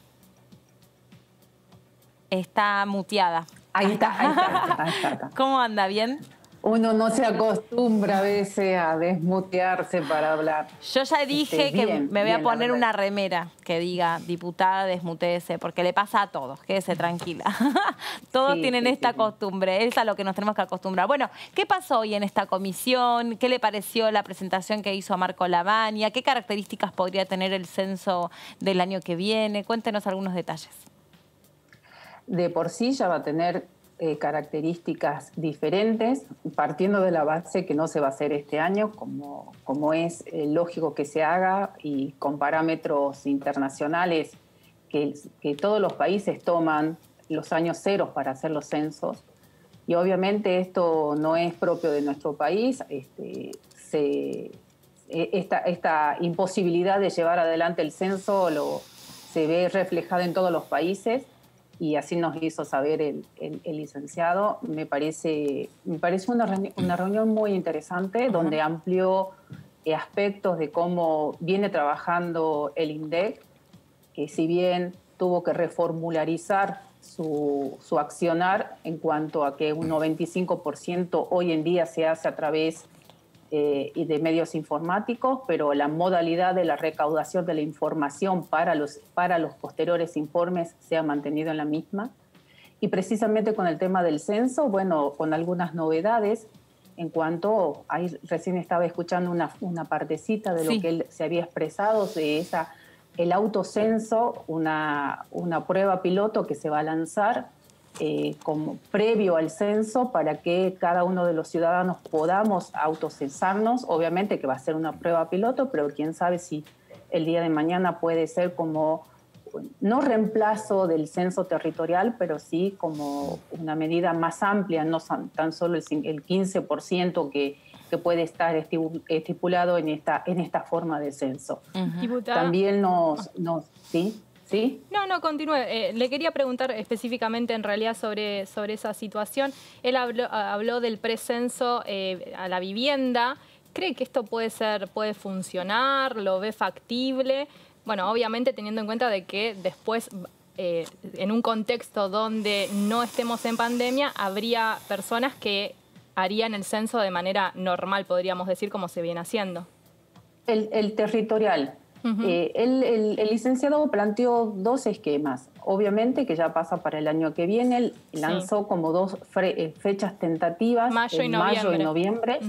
Está muteada. Ahí está. ¿Cómo anda? ¿Bien? Uno no se acostumbra a veces a desmutearse para hablar. Yo ya dije que me voy a poner una remera que diga diputada desmuteese, porque le pasa a todos, quédese tranquila. Todos tienen esta costumbre, es a lo que nos tenemos que acostumbrar. Bueno, ¿qué pasó hoy en esta comisión? ¿Qué le pareció la presentación que hizo Marco Labaña? ¿Qué características podría tener el censo del año que viene? Cuéntenos algunos detalles. De por sí ya va a tener características diferentes, partiendo de la base que no se va a hacer este año, como es lógico que se haga, y con parámetros internacionales que todos los países toman los años ceros para hacer los censos. Y obviamente esto no es propio de nuestro país. Esta imposibilidad de llevar adelante el censo se ve reflejada en todos los países. y así nos hizo saber el licenciado. Me parece una reunión muy interesante, donde amplió aspectos de cómo viene trabajando el INDEC, que si bien tuvo que reformularizar su accionar en cuanto a que un 95% hoy en día se hace a través de medios informáticos, pero la modalidad de la recaudación de la información para los posteriores informes se ha mantenido en la misma. Y precisamente con el tema del censo, bueno, con algunas novedades, en cuanto, ahí recién estaba escuchando una partecita de lo que él se había expresado, de el autocenso, una prueba piloto que se va a lanzar como previo al censo para que cada uno de los ciudadanos podamos autocensarnos. Obviamente que va a ser una prueba piloto, pero quién sabe si el día de mañana puede ser como, no reemplazo del censo territorial, pero sí como una medida más amplia, no tan solo el 15% que puede estar estipulado en esta forma de censo. También ¿Sí? No, continúe. Le quería preguntar específicamente en realidad sobre esa situación. Él habló del precenso a la vivienda. ¿Cree que esto puede funcionar? ¿Lo ve factible? Bueno, obviamente teniendo en cuenta de que después, en un contexto donde no estemos en pandemia, habría personas que harían el censo de manera normal, podríamos decir, como se viene haciendo. El territorial. El licenciado planteó dos esquemas. Obviamente que ya pasa para el año que viene. Él lanzó como dos fechas tentativas, mayo y noviembre.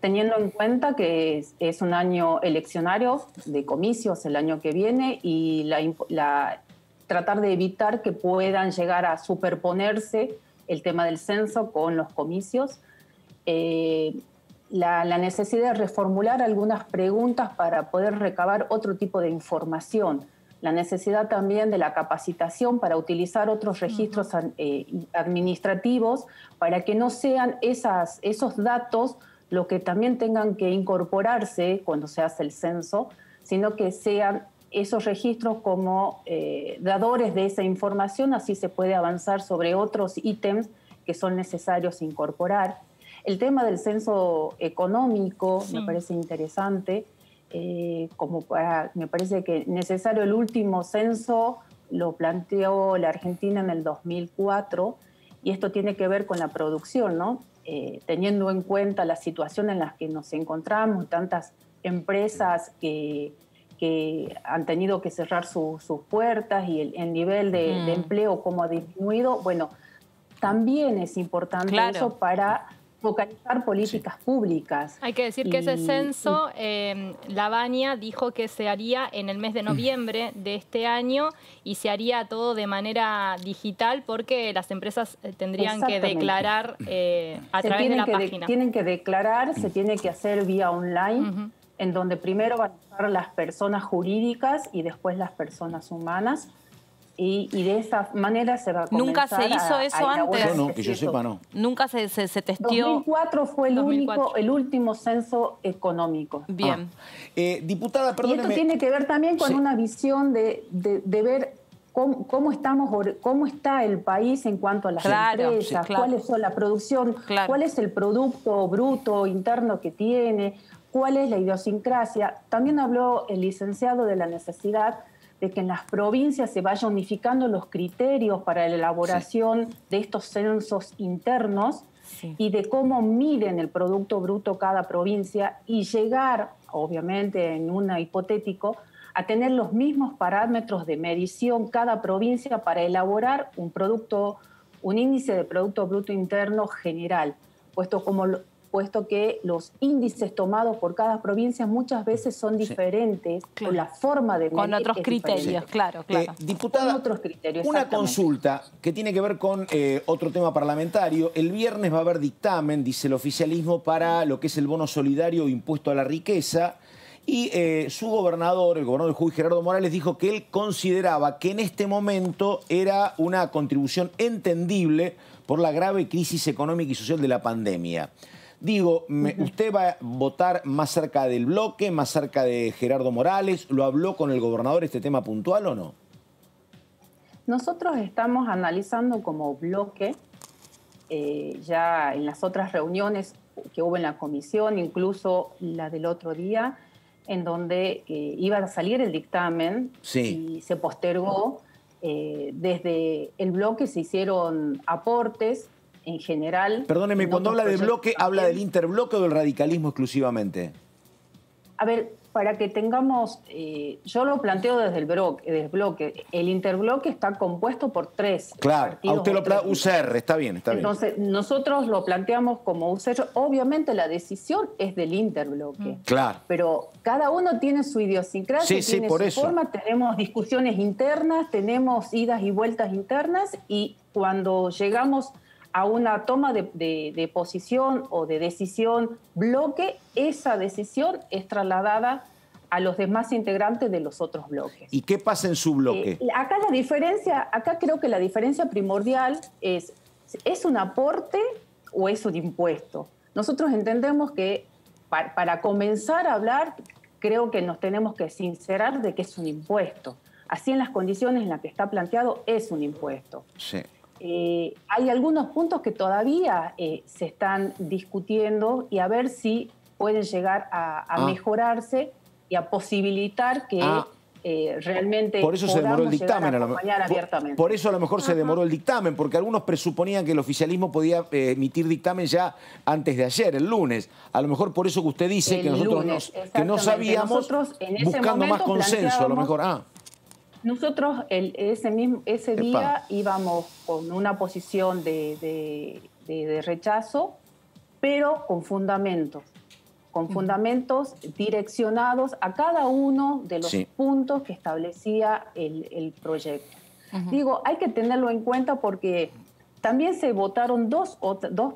Teniendo en cuenta que es un año eleccionario de comicios el año que viene y tratar de evitar que puedan llegar a superponerse el tema del censo con los comicios. La necesidad de reformular algunas preguntas para poder recabar otro tipo de información. La necesidad también de la capacitación para utilizar otros registros administrativos para que no sean esos datos lo que también tengan que incorporarse cuando se hace el censo, sino que sean esos registros como dadores de esa información, así se puede avanzar sobre otros ítems que son necesarios incorporar. El tema del censo económico me parece interesante, me parece que necesario el último censo lo planteó la Argentina en el 2004 y esto tiene que ver con la producción, ¿no? Teniendo en cuenta la situación en la que nos encontramos, tantas empresas que han tenido que cerrar sus puertas y el nivel de empleo como ha disminuido, bueno, también es importante eso para focalizar políticas públicas. Hay que decir que ese censo, Lavagna dijo que se haría en el mes de noviembre de este año y se haría todo de manera digital porque las empresas tendrían que declarar a través de la página. Tienen que declarar, se tiene que hacer vía online, en donde primero van a estar las personas jurídicas y después las personas humanas. Y de esa manera se va a comenzar. ¿Nunca se hizo eso antes? Yo no, que yo sepa, no. Nunca se testeó. 2004 fue el último censo económico. Bien. Diputada, perdóneme. Y esto tiene que ver también con una visión de ver cómo está el país en cuanto a las empresas, cuáles son la producción, cuál es el producto bruto interno que tiene, cuál es la idiosincrasia. También habló el licenciado de la necesidad de que en las provincias se vayan unificando los criterios para la elaboración de estos censos internos y de cómo miden el Producto Bruto cada provincia y llegar, obviamente en un hipotético, a tener los mismos parámetros de medición cada provincia para elaborar un índice de Producto Bruto Interno general, puesto que los índices tomados por cada provincia muchas veces son diferentes, con la forma de medir con otros criterios, claro. Diputada, con otros criterios, una consulta que tiene que ver con otro tema parlamentario. El viernes va a haber dictamen, dice el oficialismo, para lo que es el bono solidario o impuesto a la riqueza. Y su gobernador, el gobernador de Jujuy, Gerardo Morales, dijo que él consideraba que en este momento era una contribución entendible por la grave crisis económica y social de la pandemia. Digo, ¿usted va a votar más cerca del bloque, más cerca de Gerardo Morales? ¿Lo habló con el gobernador este tema puntual o no? Nosotros estamos analizando como bloque, ya en las otras reuniones que hubo en la comisión, incluso la del otro día, en donde iba a salir el dictamen y se postergó. Desde el bloque se hicieron aportes en general. Perdóneme, cuando habla de bloque, ¿habla del interbloque o del radicalismo exclusivamente? A ver, para que tengamos, yo lo planteo desde el bloque. El interbloque está compuesto por 3 Claro, partidos. a usted lo plantea UCR, está bien, está bien. Entonces, nosotros lo planteamos como UCR. Obviamente la decisión es del interbloque. Claro. Pero cada uno tiene su idiosincrasia, tiene por su eso. forma. Tenemos discusiones internas, tenemos idas y vueltas internas, y cuando llegamos a una toma de posición o de decisión bloque, esa decisión es trasladada a los demás integrantes de los otros bloques. ¿Y qué pasa en su bloque? Acá creo que la diferencia primordial ¿es un aporte o es un impuesto? Nosotros entendemos que para comenzar a hablar, creo que nos tenemos que sincerar de que es un impuesto. Así, en las condiciones en las que está planteado, es un impuesto. Sí. Hay algunos puntos que todavía se están discutiendo y a ver si pueden llegar a mejorarse y a posibilitar que realmente por eso se demoró el dictamen. Abiertamente. Por eso a lo mejor se demoró el dictamen, porque algunos presuponían que el oficialismo podía emitir dictamen ya antes de ayer, el lunes. A lo mejor por eso que usted dice que nosotros que no sabíamos, buscando más consenso, a lo mejor. Nosotros ese día íbamos con una posición de rechazo, pero con fundamentos direccionados a cada uno de los puntos que establecía el proyecto. Digo, hay que tenerlo en cuenta porque también se votaron dos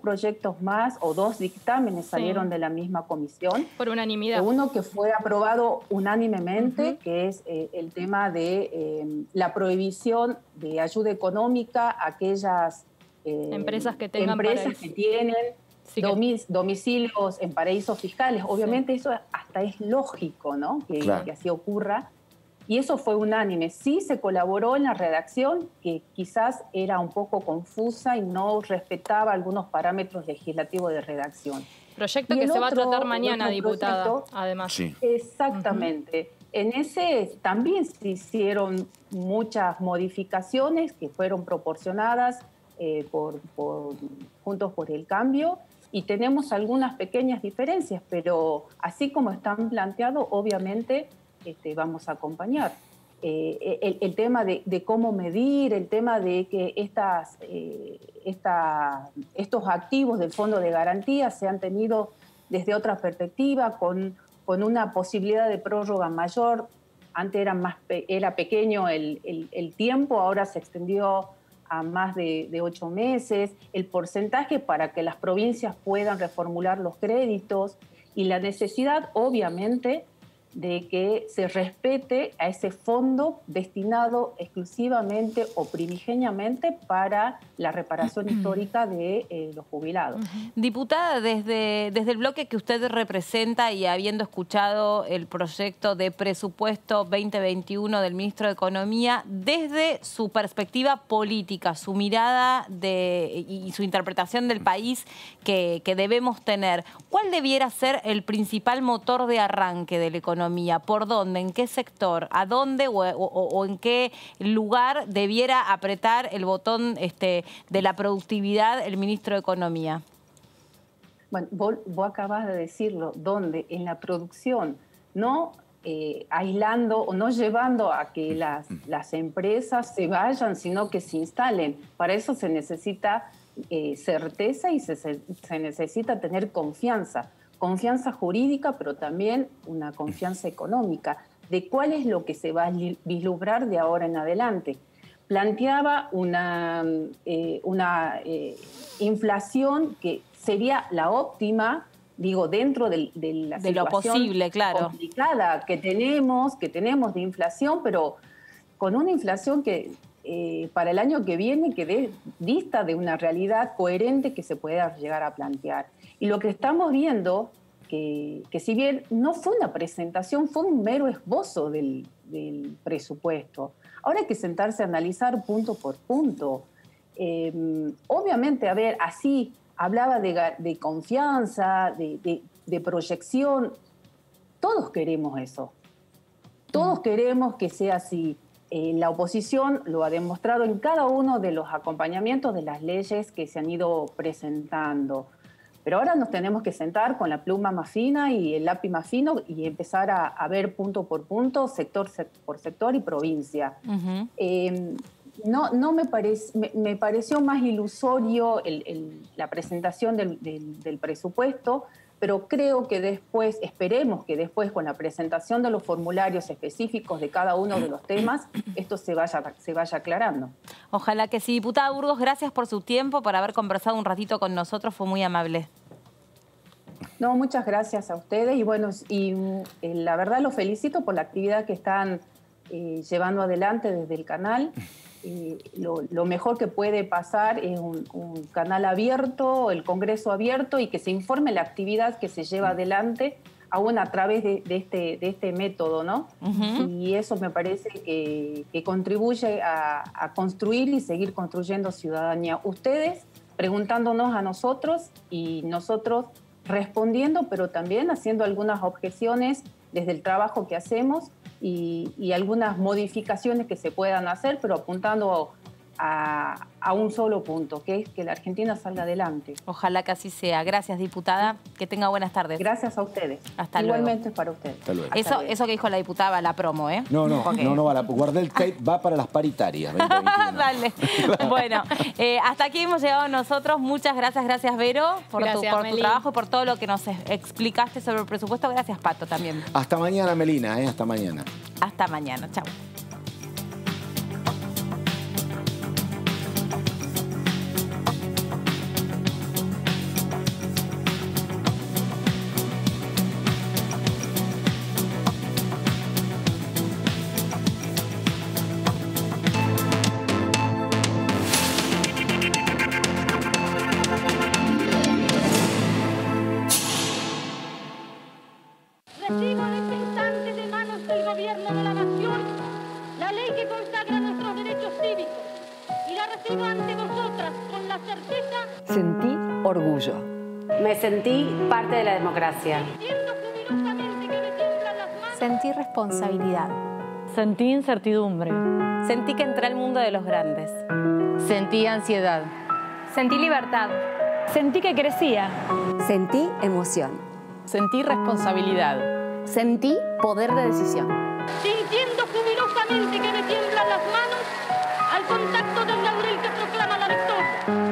proyectos más, o 2 dictámenes salieron de la misma comisión. Por unanimidad. Uno que fue aprobado unánimemente, que es el tema de la prohibición de ayuda económica a aquellas empresas que tienen domicilios en paraísos fiscales. Obviamente eso hasta es lógico, ¿no? Que así ocurra. Y eso fue unánime. Sí se colaboró en la redacción, que quizás era un poco confusa y no respetaba algunos parámetros legislativos de redacción. Proyecto que se va a tratar mañana, diputada, además. Sí. Exactamente. En ese también se hicieron muchas modificaciones que fueron proporcionadas por Juntos por el Cambio, y tenemos algunas pequeñas diferencias, pero así como están planteados, obviamente vamos a acompañar. El tema de cómo medir, el tema de que estos activos del Fondo de Garantía se han tenido desde otra perspectiva, con una posibilidad de prórroga mayor. Antes era pequeño el tiempo, ahora se extendió a más de 8 meses, el porcentaje para que las provincias puedan reformular los créditos, y la necesidad, obviamente, de que se respete a ese fondo destinado exclusivamente o primigeniamente para la reparación histórica de los jubilados. Diputada, desde el bloque que usted representa y habiendo escuchado el proyecto de presupuesto 2021 del ministro de Economía, desde su perspectiva política, su mirada y su interpretación del país que debemos tener, ¿cuál debiera ser el principal motor de arranque de la economía? ¿Por dónde? ¿En qué sector? ¿A dónde o en qué lugar debiera apretar el botón de la productividad el ministro de Economía? Bueno, vos acabas de decirlo, ¿dónde? En la producción, no aislando o no llevando a que las empresas se vayan, sino que se instalen. Para eso se necesita certeza y se necesita tener confianza jurídica, pero también una confianza económica de cuál es lo que se va a vislumbrar de ahora en adelante. Planteaba una inflación que sería la óptima, digo, dentro de la situación lo posible, claro, complicada que tenemos de inflación, pero con una inflación que para el año que viene que dista de una realidad coherente que se pueda llegar a plantear. Y lo que estamos viendo que si bien no fue una presentación, fue un mero esbozo del presupuesto. Ahora hay que sentarse a analizar punto por punto. Obviamente, a ver, así hablaba de confianza, de proyección. Todos queremos eso. Todos queremos que sea así. La oposición lo ha demostrado en cada uno de los acompañamientos de las leyes que se han ido presentando. Pero ahora nos tenemos que sentar con la pluma más fina y el lápiz más fino y empezar a ver punto por punto, sector por sector y provincia. No me pareció más ilusorio la presentación del presupuesto, pero creo que después, esperemos que después con la presentación de los formularios específicos de cada uno de los temas, esto se vaya aclarando. Ojalá que sí. Diputada Burgos, gracias por su tiempo, por haber conversado un ratito con nosotros, fue muy amable. No, muchas gracias a ustedes y bueno, la verdad los felicito por la actividad que están llevando adelante desde el canal. Lo mejor que puede pasar es un canal abierto, el Congreso abierto y que se informe la actividad que se lleva adelante aún a través de este método, ¿no? Y eso me parece que contribuye a construir y seguir construyendo ciudadanía. Ustedes preguntándonos a nosotros y nosotros respondiendo, pero también haciendo algunas objeciones desde el trabajo que hacemos y algunas modificaciones que se puedan hacer, pero apuntando a un solo punto, que es que la Argentina salga adelante. Ojalá que así sea. Gracias, diputada. Que tenga buenas tardes. Gracias a ustedes. Hasta Igualmente luego. para ustedes. Hasta luego. Eso que dijo la diputada va a la promo, ¿eh? No va a la... Guardé el tape, va para las paritarias. 2021. Dale. Bueno, hasta aquí hemos llegado nosotros. Muchas gracias. Gracias, Vero, por tu trabajo y por todo lo que nos explicaste sobre el presupuesto. Gracias, Pato, también. Hasta mañana, Melina, hasta mañana. Hasta mañana. Chao. Recibo en este instante de manos del Gobierno de la Nación la ley que consagra nuestros derechos cívicos y la recibo ante vosotras con la certeza... Sentí orgullo. Me sentí parte de la democracia. Sentí responsabilidad. Sentí incertidumbre. Sentí que entré al mundo de los grandes. Sentí ansiedad. Sentí libertad. Sentí que crecía. Sentí emoción. Sentí responsabilidad. Sentí poder de decisión. Sintiendo jubilosamente que me tiemblan las manos al contacto del laurel que proclama la victoria.